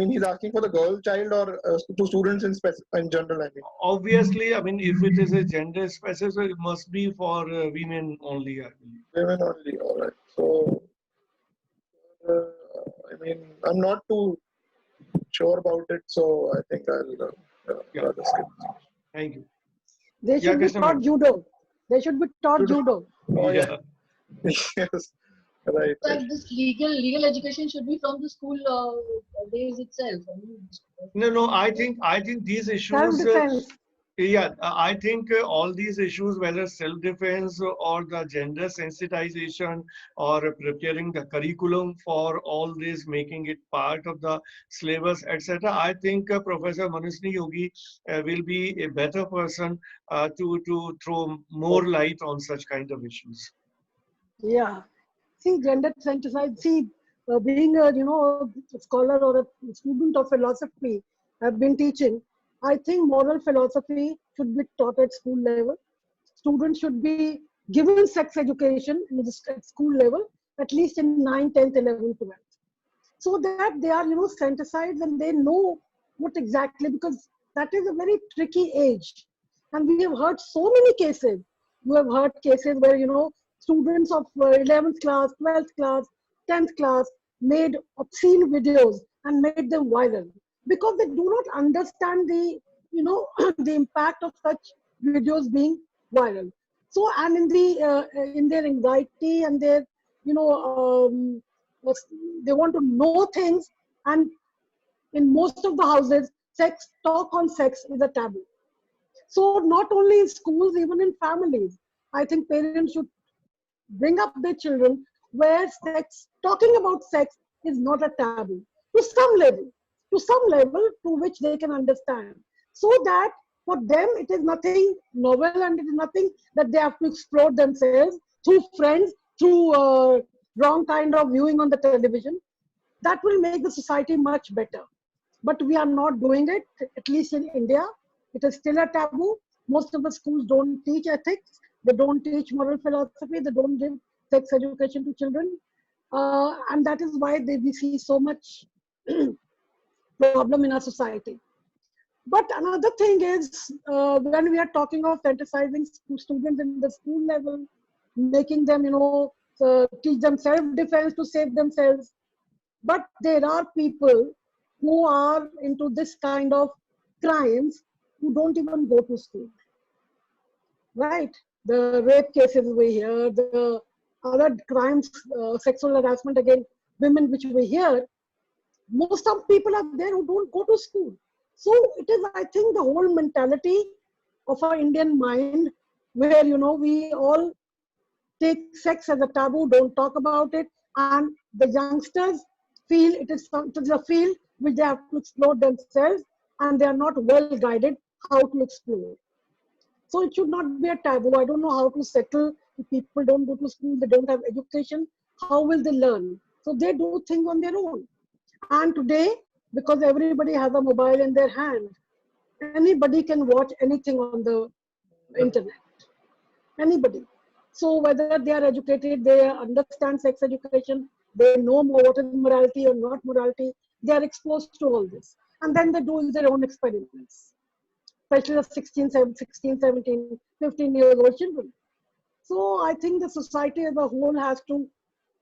he's asking for the girl child or to students in general, I mean. Obviously, if it is a gender specific, it must be for women only, I believe. Women only, all right. So, I'm not too sure about it, so I think I'll rather skip. Thank you. They should be taught judo. They should be taught judo. Oh, yeah. Yes. Right. But this legal education should be from the school days itself. No. I think these issues. Self-defense. I think all these issues, whether self-defense or the gender sensitization or preparing the curriculum for all this, making it part of the syllabus, etc. I think Professor Manaswini Yogi will be a better person to throw more light on such kind of issues. Yeah. See, gender sensitized. See, being a scholar or a student of philosophy, I've been teaching. I think moral philosophy should be taught at school level. Students should be given sex education at school level, at least in 9th, 10th, 11th, 12th. So that they are, sensitized and they know what exactly, because that is a very tricky age. And we have heard so many cases. You have heard cases where, students of 11th class, 12th class, 10th class made obscene videos and made them viral because they do not understand the, the impact of such videos being viral. So, and in their anxiety and their, they want to know things, and in most of the houses, talk on sex is a taboo. So not only in schools, even in families, I think parents should bring up their children where talking about sex is not a taboo to some level to which they can understand, so that for them it is nothing novel and it is nothing that they have to explore themselves through friends, through wrong kind of viewing on the television. That will make the society much better. But we are not doing it, at least in India. It is still a taboo. Most of the schools don't teach ethics. They don't teach moral philosophy. They don't give sex education to children. And that is why we see so much problem in our society. But another thing is, when we are talking of fantasizing students in the school level, making them, teach them self-defense to save themselves. But there are people who are into this kind of crimes who don't even go to school, right? The rape cases we hear, the other crimes, sexual harassment against women, which we hear, most of people are there who don't go to school. So it is, I think, the whole mentality of our Indian mind where, we all take sex as a taboo, don't talk about it, and the youngsters feel it is a field which they have to explore themselves, and they are not well guided how to explore. So it should not be a taboo. I don't know how to settle if people don't go to school, they don't have education. How will they learn? So they do things on their own. And today, because everybody has a mobile in their hand, anybody can watch anything on the internet. Anybody. So whether they are educated, they understand sex education, they know more what is morality or not morality, they are exposed to all this. And then they do their own experiments, especially the 16, 17, 15-year-old children. So I think the society as a whole has to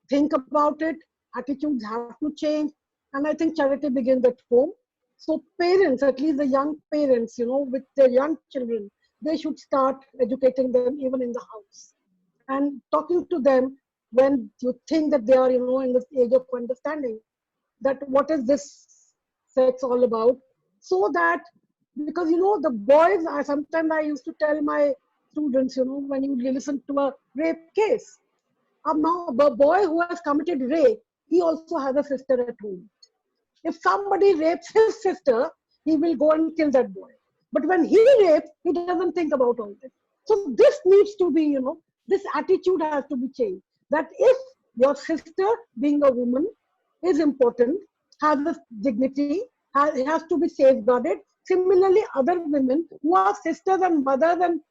think about it, attitudes have to change, and I think charity begins at home. So parents, at least the young parents, with their young children, they should start educating them even in the house and talking to them when you think that they are, in the age of understanding that what is this sex all about. So that, because, the boys, sometimes I used to tell my students, when you listen to a rape case, now the boy who has committed rape, he also has a sister at home. If somebody rapes his sister, he will go and kill that boy. But when he rapes, he doesn't think about all this. So this needs to be, this attitude has to be changed. That if your sister, being a woman, is important, has a dignity, has to be safeguarded. Similarly, other women who are sisters and mothers and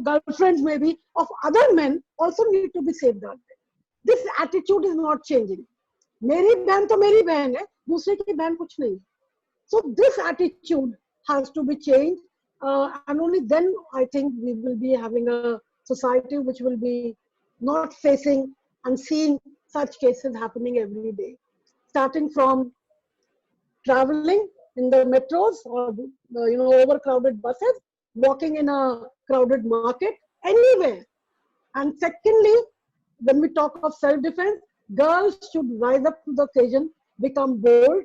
girlfriends maybe of other men also need to be safeguarded. This attitude is not changing. मेरी बहन तो मेरी बहन है, दूसरे की बहन कुछ नहीं. So this attitude has to be changed, and only then I think we will be having a society which will be not facing and seeing such cases happening every day, starting from traveling in the metros or overcrowded buses, walking in a crowded market, anywhere. And secondly, when we talk of self-defense, girls should rise up to the occasion, become bold,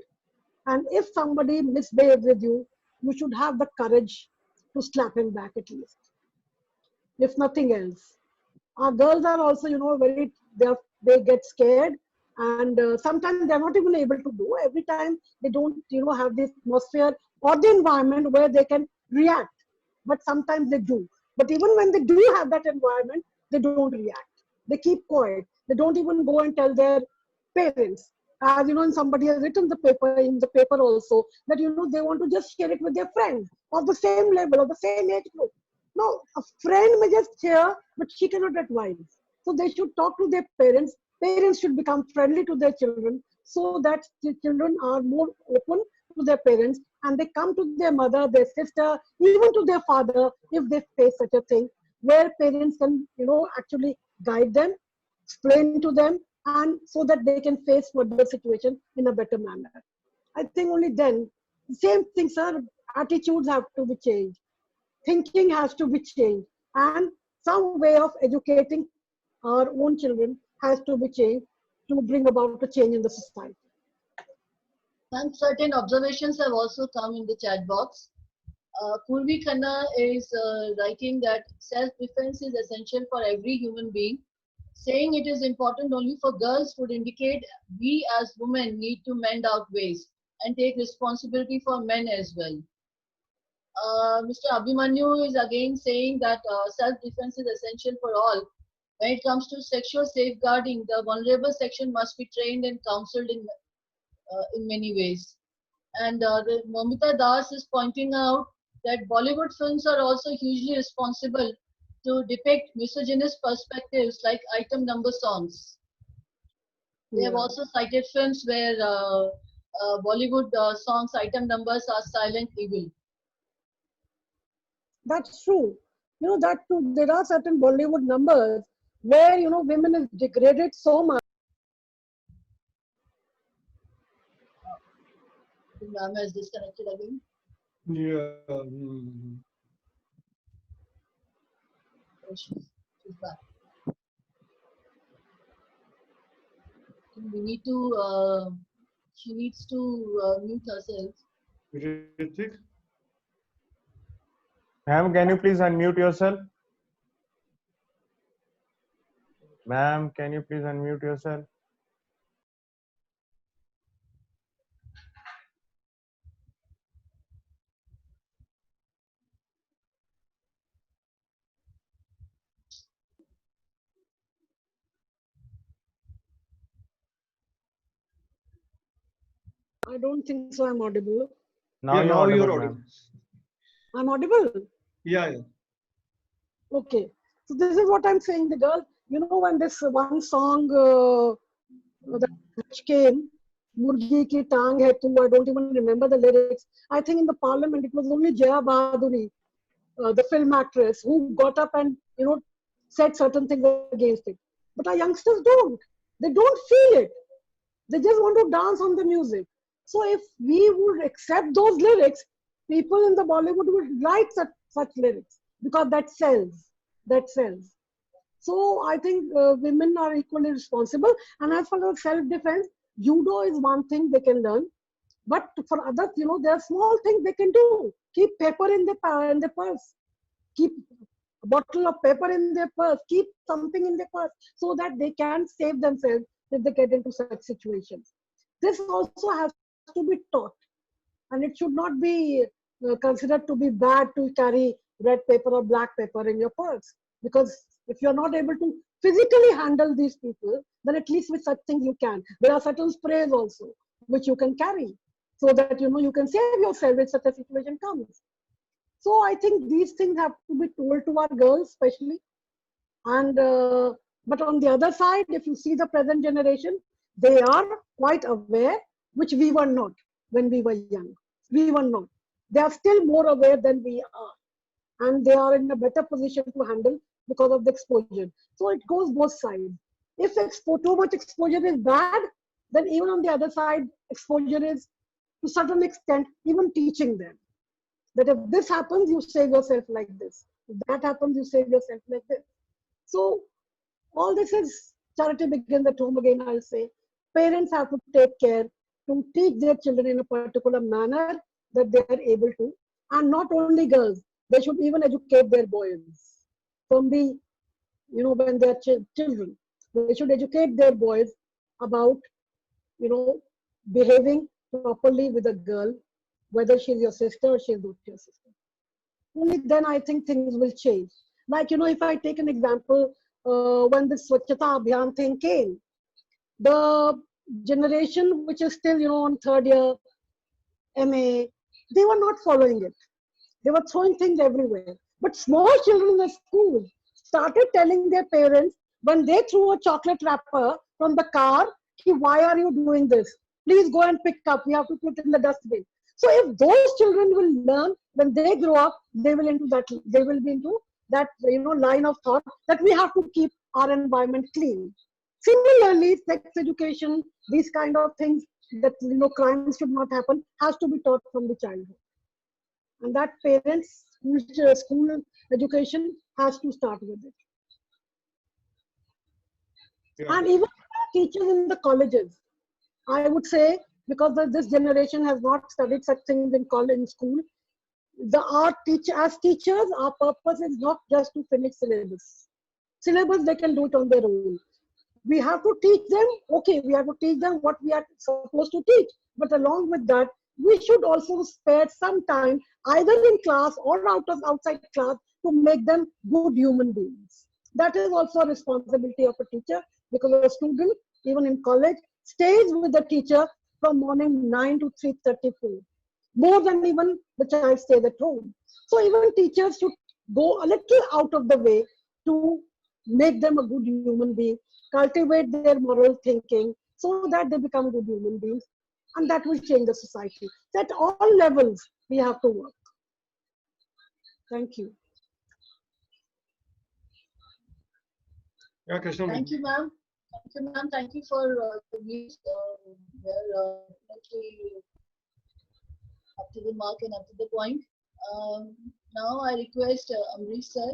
and if somebody misbehaves with you, you should have the courage to slap him back at least, if nothing else. Our girls are also, they get scared, and sometimes they're not even able to do. Every time they don't, have this atmosphere or the environment where they can react, but sometimes they do. But even when they do have that environment, they don't react. They keep quiet. They don't even go and tell their parents. As and somebody has written in the paper also, that they want to just share it with their friends of the same level, of the same age group. No, a friend may just share, but she cannot advise. So they should talk to their parents. Parents should become friendly to their children, so that the children are more open to their parents and they come to their mother, their sister, even to their father if they face such a thing, where parents can, actually guide them, explain to them, and so that they can face further situation in a better manner. I think only then, same thing, sir, attitudes have to be changed, thinking has to be changed, and some way of educating our own children has to be changed to bring about a change in the society. And certain observations have also come in the chat box. Purvi Khanna is writing that self-defense is essential for every human being. Saying it is important only for girls would indicate we as women need to mend our ways and take responsibility for men as well. Mr. Abhimanyu is again saying that self-defense is essential for all. When it comes to sexual safeguarding, the vulnerable section must be trained and counseled in many ways. And Momita Das is pointing out that Bollywood films are also hugely responsible to depict misogynist perspectives like item number songs. They have also cited films where Bollywood songs item numbers are silent evil. That's true. That too, there are certain Bollywood numbers where, women is degraded so much. Ma'am has disconnected again. Yeah. Oh, she's back. We need to, she needs to mute herself. Ritik? Ma'am, can you please unmute yourself? Ma'am, can you please unmute yourself? I don't think so. I'm audible. Now Yeah, now you're audible. I'm audible. Yeah. Okay. So this is what I'm saying. The girl, when this one song that came, Murgi ki tang hai tu, I don't even remember the lyrics. I think in the parliament it was only Jaya Bahaduri, the film actress, who got up and said certain things against it. But our youngsters don't. They don't feel it. They just want to dance on the music. So if we would accept those lyrics, people in the Bollywood would write such lyrics because that sells. That sells. So I think women are equally responsible. And as far as self-defense, judo is one thing they can learn. But for others, there are small things they can do. Keep paper in their purse. Keep a bottle of paper in their purse. Keep something in their purse so that they can save themselves if they get into such situations. This also has to be taught. And it should not be considered to be bad to carry red paper or black paper in your purse. Because if you're not able to physically handle these people, then at least with such things you can. There are certain sprays also which you can carry so that you can save yourself if such a situation comes. So I think these things have to be told to our girls especially. And but on the other side, if you see the present generation, they are quite aware, which we were not when we were young. We were not. They are still more aware than we are. And they are in a better position to handle because of the exposure. So it goes both sides. If too much exposure is bad, then even on the other side, exposure is to a certain extent even teaching them that if this happens, you save yourself like this. If that happens, you save yourself like this. So all this is charity begins at home again, I'll say. Parents have to take care to teach their children in a particular manner that they are able to. And not only girls, they should even educate their boys from the, when they are children. They should educate their boys about, behaving properly with a girl, whether she's your sister or she's not your sister. Only then I think things will change. Like, if I take an example, when the Swachhata Abhiyan thing came, the generation which is still, on third year MA, they were not following it. They were throwing things everywhere. But small children in the school started telling their parents when they threw a chocolate wrapper from the car, why are you doing this? Please go and pick up. We have to put it in the dustbin. So if those children will learn, when they grow up, they will be into that line of thought that we have to keep our environment clean. Similarly, sex education, these kind of things, that crimes should not happen, has to be taught from the childhood, and that parents, school education has to start with it. Yeah. And even teachers in the colleges, I would say, because this generation has not studied such things in college and school, as teachers, our purpose is not just to finish syllabus. Syllabus, they can do it on their own. We have to teach them, okay, we have to teach them what we are supposed to teach. But along with that, we should also spare some time, either in class or outside class, to make them good human beings. That is also a responsibility of a teacher, because a student, even in college, stays with the teacher from morning 9 to 3:34, more than even the child stays at home. So even teachers should go a little out of the way to make them a good human being, cultivate their moral thinking so that they become good human beings, and that will change the society. So at all levels, we have to work. Thank you. Yeah, Krishna. Thank you, ma'am. Thank you, ma'am. Thank you for the views. They're definitely up to the mark and up to the point. Now I request Amrish sir,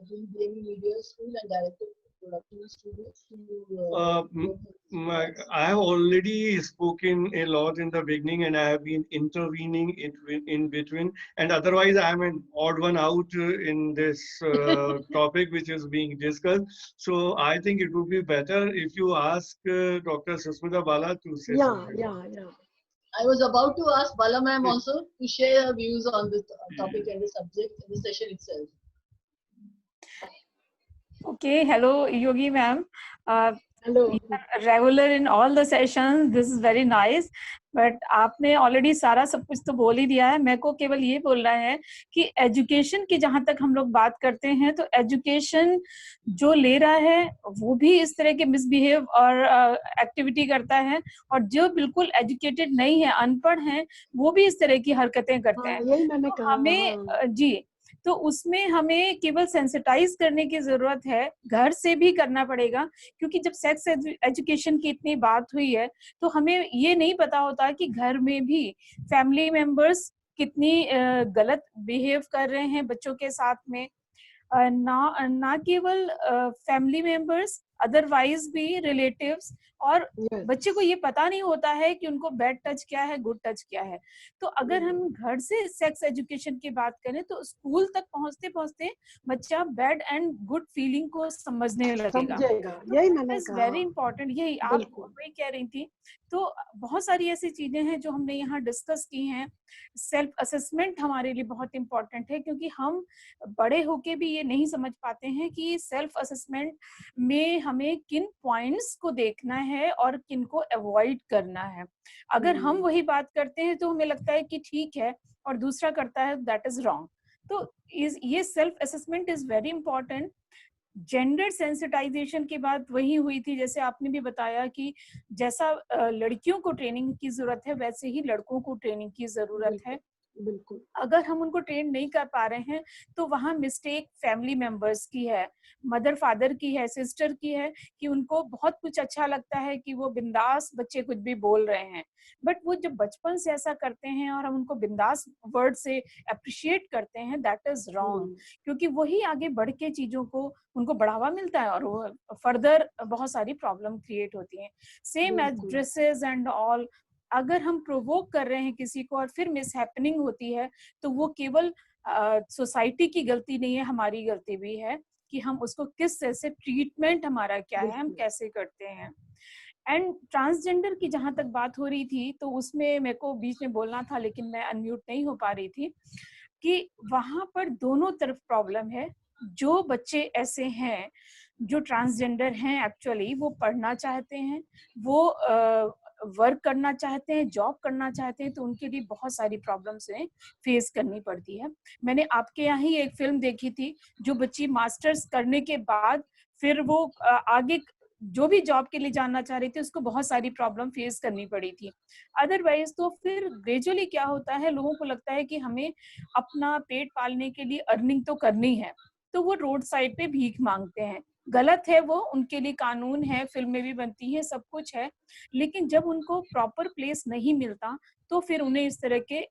doing Devi Media School and Director of Production Studios, to I have already spoken a lot in the beginning, and I have been intervening in between. And otherwise, I am an odd one out in this topic which is being discussed. So I think it would be better if you ask Dr. Susmita Bala to say something. Yeah. I was about to ask Bala ma'am also to share her views on this topic and the subject in the session itself. Okay, hello Yogi ma'am. Hello. You are regular in all the sessions. This is very nice. But आपने already सारा सब कुछ तो बोल ही दिया है. मेरे को केवल ये बोलना है कि एजुकेशन की जहां तक हम लोग बात करते हैं, तो एजुकेशन जो ले रहा है वो भी इस तरह के मिसबिहेव और एक्टिविटी करता है, और जो बिल्कुल एजुकेटेड नहीं है, अनपढ़ हैं, वो भी इस तरह की हरकतें करते हैं. यही मैंने तो कहा. हमें जी, तो उसमें हमें केवल सेंसिटाइज करने की जरूरत है, घर से भी करना पड़ेगा, क्योंकि जब सेक्स एजुकेशन की इतनी बात हुई है तो हमें ये नहीं पता होता कि घर में भी फैमिली मेंबर्स कितनी गलत बिहेव कर रहे हैं बच्चों के साथ में. ना केवल फैमिली मेंबर्स, अदरवाइज भी रिलेटिव्स, और बच्चे को ये पता नहीं होता है कि उनको बैड टच क्या है, गुड टच क्या है. तो अगर हम घर से सेक्स एजुकेशन की बात करें तो स्कूल तक पहुंचते पहुंचते बच्चा बैड एंड गुड फीलिंग को समझने लगेगा. यही मैंने कहा. Very important. यही आप वही कह रही थी. तो बहुत सारी ऐसी चीजें हैं जो हमने यहाँ डिस्कस की हैं. सेल्फ असेसमेंट हमारे लिए बहुत इंपॉर्टेंट है, क्योंकि हम बड़े होके भी ये नहीं समझ पाते हैं कि सेल्फ असेसमेंट में हमें किन पॉइंट्स को देखना है और किन को अवॉइड करना है. अगर हम वही बात करते हैं तो हमें लगता है कि ठीक है, और दूसरा करता है दैट इज रॉन्ग. तो ये self assessment is very important. Gender sensitisation की बात वही हुई थी, जैसे आपने भी बताया कि जैसा लड़कियों को ट्रेनिंग की जरूरत है, वैसे ही लड़कों को ट्रेनिंग की जरूरत है. बिल्कुल. अगर हम उनको ट्रेन नहीं कर पा रहे हैं तो वहाँ मिस्टेक फैमिली मेंबर्स की है, मदर फादर की है, सिस्टर की है, कि उनको बहुत कुछ अच्छा लगता है कि वो बिंदास बच्चे कुछ भी बोल रहे हैं, बट वो जब बचपन से ऐसा करते हैं और हम उनको बिंदास वर्ड से अप्रिशिएट करते हैं, दैट इज रॉन्ग. क्योंकि वही आगे बढ़ के चीजों को उनको बढ़ावा मिलता है और वो फर्दर बहुत सारी प्रॉब्लम क्रिएट होती हैं. Same as dresses and all. अगर हम प्रोवोक कर रहे हैं किसी को और फिर मिसहैपनिंग होती है, तो वो केवल सोसाइटी की गलती नहीं है, हमारी गलती भी है कि हम उसको किस तरह से ट्रीटमेंट हमारा क्या है, हम कैसे करते हैं. एंड ट्रांसजेंडर की जहां तक बात हो रही थी, तो उसमें मेरे को बीच में बोलना था लेकिन मैं अनम्यूट नहीं हो पा रही थी, कि वहां पर दोनों तरफ प्रॉब्लम है. जो बच्चे ऐसे हैं जो ट्रांसजेंडर हैं, एक्चुअली वो पढ़ना चाहते हैं, वो वर्क करना चाहते हैं, जॉब करना चाहते हैं, तो उनके लिए बहुत सारी प्रॉब्लम्स हैं फेस करनी पड़ती है. मैंने आपके यहाँ ही एक फिल्म देखी थी, जो बच्ची मास्टर्स करने के बाद फिर वो आगे जो भी जॉब के लिए जानना चाह रही थी उसको बहुत सारी प्रॉब्लम फेस करनी पड़ी थी। अदरवाइज तो फिर ग्रेजुअली क्या होता है, लोगों को लगता है कि हमें अपना पेट पालने के लिए अर्निंग तो करनी है, तो वो रोड साइड पे भीख मांगते हैं। गलत है वो, उनके लिए कानून है, फिल्में भी बनती हैं, सब कुछ है, लेकिन जब उनको प्रॉपर प्लेस नहीं मिलता तो फिर उन्हें इस तरह के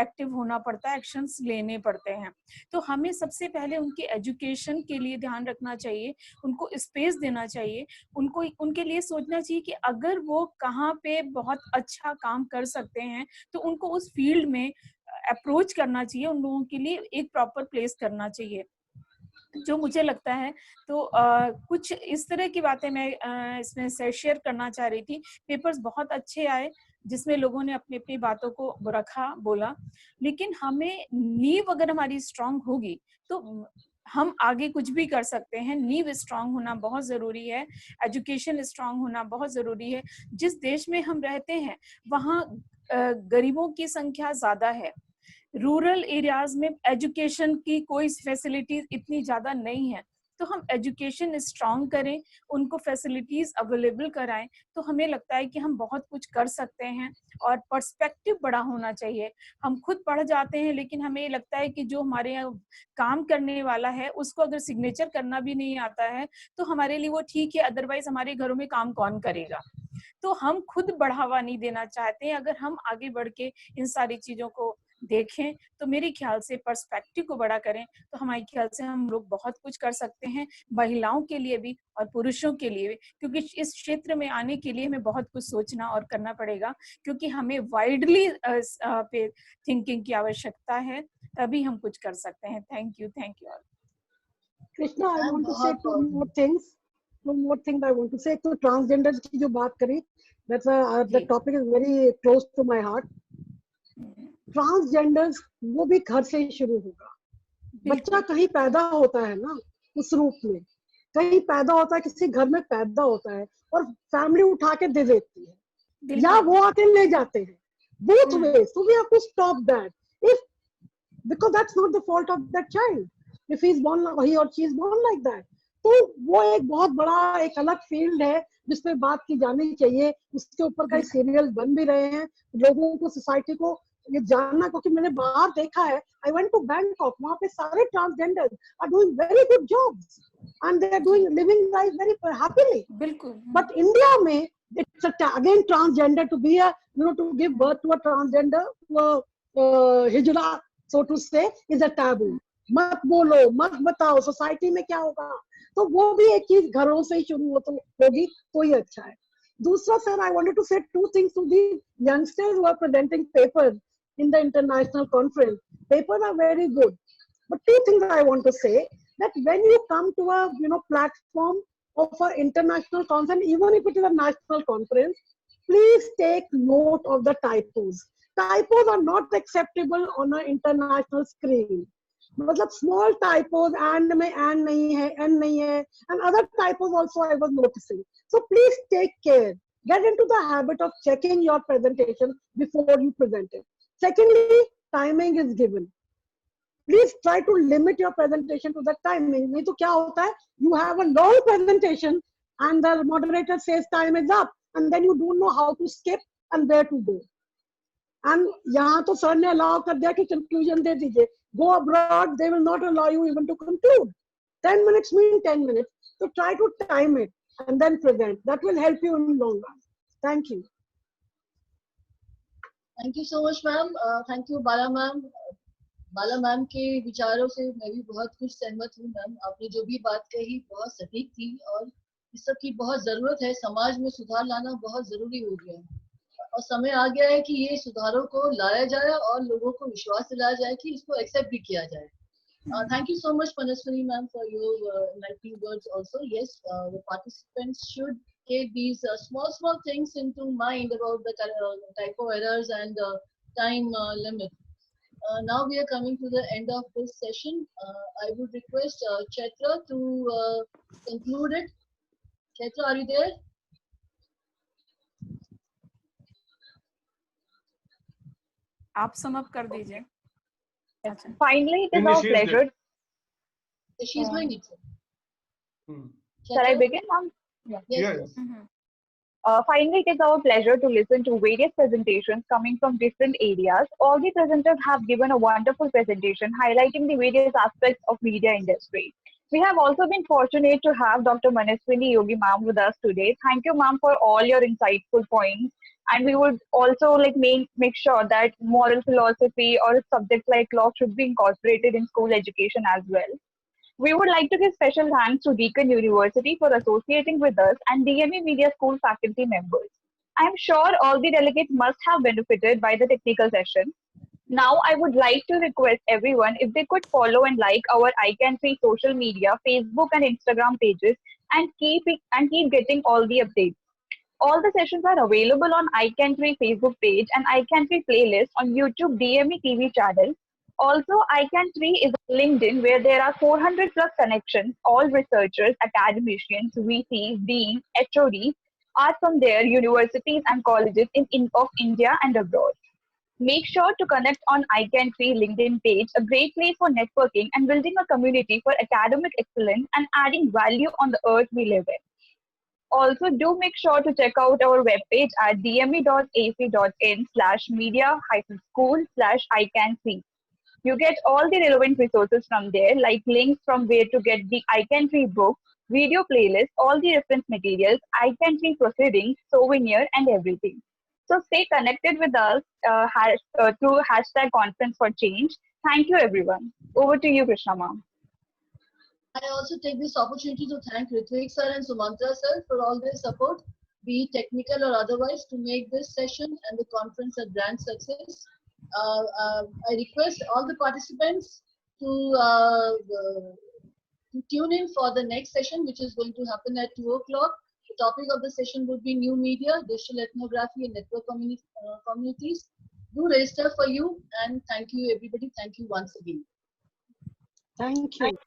एक्टिव होना पड़ता है, एक्शंस लेने पड़ते हैं। तो हमें सबसे पहले उनके एजुकेशन के लिए ध्यान रखना चाहिए, उनको स्पेस देना चाहिए, उनको उनके लिए सोचना चाहिए कि अगर वो कहाँ पे बहुत अच्छा काम कर सकते हैं तो उनको उस फील्ड में अप्रोच करना चाहिए, उन लोगों के लिए एक प्रॉपर प्लेस करना चाहिए, जो मुझे लगता है। तो कुछ इस तरह की बातें मैं इसमें से शेयर करना चाह रही थी। पेपर्स बहुत अच्छे आए जिसमें लोगों ने अपनी अपनी बातों को रखा, बोला, लेकिन हमें नींव अगर हमारी स्ट्रांग होगी तो हम आगे कुछ भी कर सकते हैं। नींव स्ट्रांग होना बहुत जरूरी है, एजुकेशन स्ट्रांग होना बहुत जरूरी है। जिस देश में हम रहते हैं वहाँ गरीबों की संख्या ज्यादा है, रूरल एरियाज में एजुकेशन की कोई फैसिलिटीज इतनी ज्यादा नहीं है, तो हम एजुकेशन स्ट्रांग करें, उनको फैसिलिटीज अवेलेबल कराएं, तो हमें लगता है कि हम बहुत कुछ कर सकते हैं। और पर्सपेक्टिव बड़ा होना चाहिए। हम खुद पढ़ जाते हैं लेकिन हमें लगता है कि जो हमारे यहाँ काम करने वाला है उसको अगर सिग्नेचर करना भी नहीं आता है तो हमारे लिए वो ठीक है, अदरवाइज हमारे घरों में काम कौन करेगा। तो हम खुद बढ़ावा नहीं देना चाहते हैं। अगर हम आगे बढ़ के इन सारी चीजों को देखें तो मेरे ख्याल से पर्सपेक्टिव को बड़ा करें तो हमारे ख्याल से हम लोग बहुत कुछ कर सकते हैं, महिलाओं के लिए भी और पुरुषों के लिए भी, क्योंकि इस क्षेत्र में आने के लिए हमें बहुत कुछ सोचना और करना पड़ेगा, क्योंकि हमें वाइडली पे थिंकिंग की आवश्यकता है, तभी हम कुछ कर सकते हैं। Thank you all. Krishna, I want to say two more things. I want to say to transgender की जो बात करी, that's the topic is very close to my heart. Transgenders वो भी घर से ही शुरू होगा। बच्चा कहीं पैदा होता है ना, उस रूप में कहीं पैदा होता है, किसी घर में पैदा होता है और फैमिली उठा के दे देती है या वो आके ले जाते हैं, both ways. So we have to stop that. Because that's not the fault of that child. If he or she is born like that. तो वो एक बहुत बड़ा एक अलग फील्ड है जिसपे बात की जानी चाहिए। उसके ऊपर कई सीरियल बन भी रहे हैं, लोगों को, सोसाइटी को ये जानना, क्योंकि मैंने बाहर देखा है। I went to Bangkok, वहाँ पे सारे transgender are doing very good jobs and they are living life very happily. बिल्कुल। But India में it's again transgender to be to give birth to a transgender, hijra so to say, is a taboo. मत बोलो, मत बताओ, society में क्या होगा। तो वो भी एक चीज घरों से ही शुरू होगी तो ही अच्छा है। दूसरा, sir, I wanted to say two things to the youngsters who are presenting papers in the international conference. Papers are very good, but two things I want to say, that when you come to a platform of an international conference, even if it is a national conference, please take note of the typos. Typos are not acceptable on an international screen. मतलब small typos, and में and नहीं है, n नहीं है, and other typos also I was noticing. So please take care. Get into the habit of checking your presentation before you present it. Secondly, timing is given. Please try to limit your presentation to the timing. नहीं तो क्या होता है? You have a long presentation and the moderator says time is up, and then you don't know how to skip and where to go. And यहाँ तो sir ने allow कर दिया कि conclusion दे दीजिए. Go abroad, they will not allow you even to conclude. 10 minutes mean 10 minutes. So try to time it and then present. That will help you in the long run. Thank you. Thank you so much, ma'am. Thank you, Bala ma'am. Bala ma'am के विचारों से मैं भी बहुत कुछ सहमत हूँ। Ma'am, आपने जो भी बात कही बहुत सटीक थी और इस सब की बहुत जरूरत है। समाज में सुधार लाना बहुत जरूरी हो गया है और समय आ गया है कि ये सुधारों को लाया जाए और लोगों को विश्वास दिलाया जाए कि इसको एक्सेप्ट भी किया जाए। Thank you so much, Manaswini ma'am, for your enlightening words also. Yes, the participants should take these small things into mind about the typo errors and time limit. Now we are coming to the end of this session. I would request Chaitra to conclude it. Chaitra, are you there? आप sum up कर दीजिए। Finally, it is our pleasure. She's doing it. Shall I begin, ma'am? Yeah. Yeah. Finally, it is our pleasure to listen to various presentations coming from different areas. All the presenters have given a wonderful presentation highlighting the various aspects of media industry. We have also been fortunate to have Dr. Manaswini Yogi ma'am with us today. Thank you, ma'am, for all your insightful points. And we would also make sure that moral philosophy or a subject like law should be incorporated in school education as well. We would like to give special thanks to Deakin University for associating with us and DME Media School faculty members. I am sure all the delegates must have benefited by the technical session. Now, I would like to request everyone if they could follow and like our iCan3 social media, Facebook and Instagram pages, and keep getting all the updates. All the sessions are available on iCan3 Facebook page and iCan3 playlist on YouTube DME TV channel. Also, iCan3 is on LinkedIn where there are 400 plus connections. All researchers, academicians, VCs, deans, HODs are from their universities and colleges of India and abroad. Make sure to connect on iCan3 LinkedIn page, a great place for networking and building a community for academic excellence and adding value on the earth we live in. Also, do make sure to check out our webpage at dme.ac.in/media-school/iCan3. You get all the relevant resources from there, like links from where to get the iCan3 book, video playlist, all the reference materials, iCan3 proceedings, souvenir, and everything. So stay connected with us through hashtag conference for change. Thank you, everyone. Over to you, Krishna ma'am. I also take this opportunity to thank Ritvik sir and Sumantra sir for all their support, be it technical or otherwise, to make this session and the conference a grand success. I request all the participants to tune in for the next session, which is going to happen at 2 o'clock. The topic of the session would be new media, digital ethnography, and network communities. Do register for you, and thank you, everybody. Thank you once again. Thank you.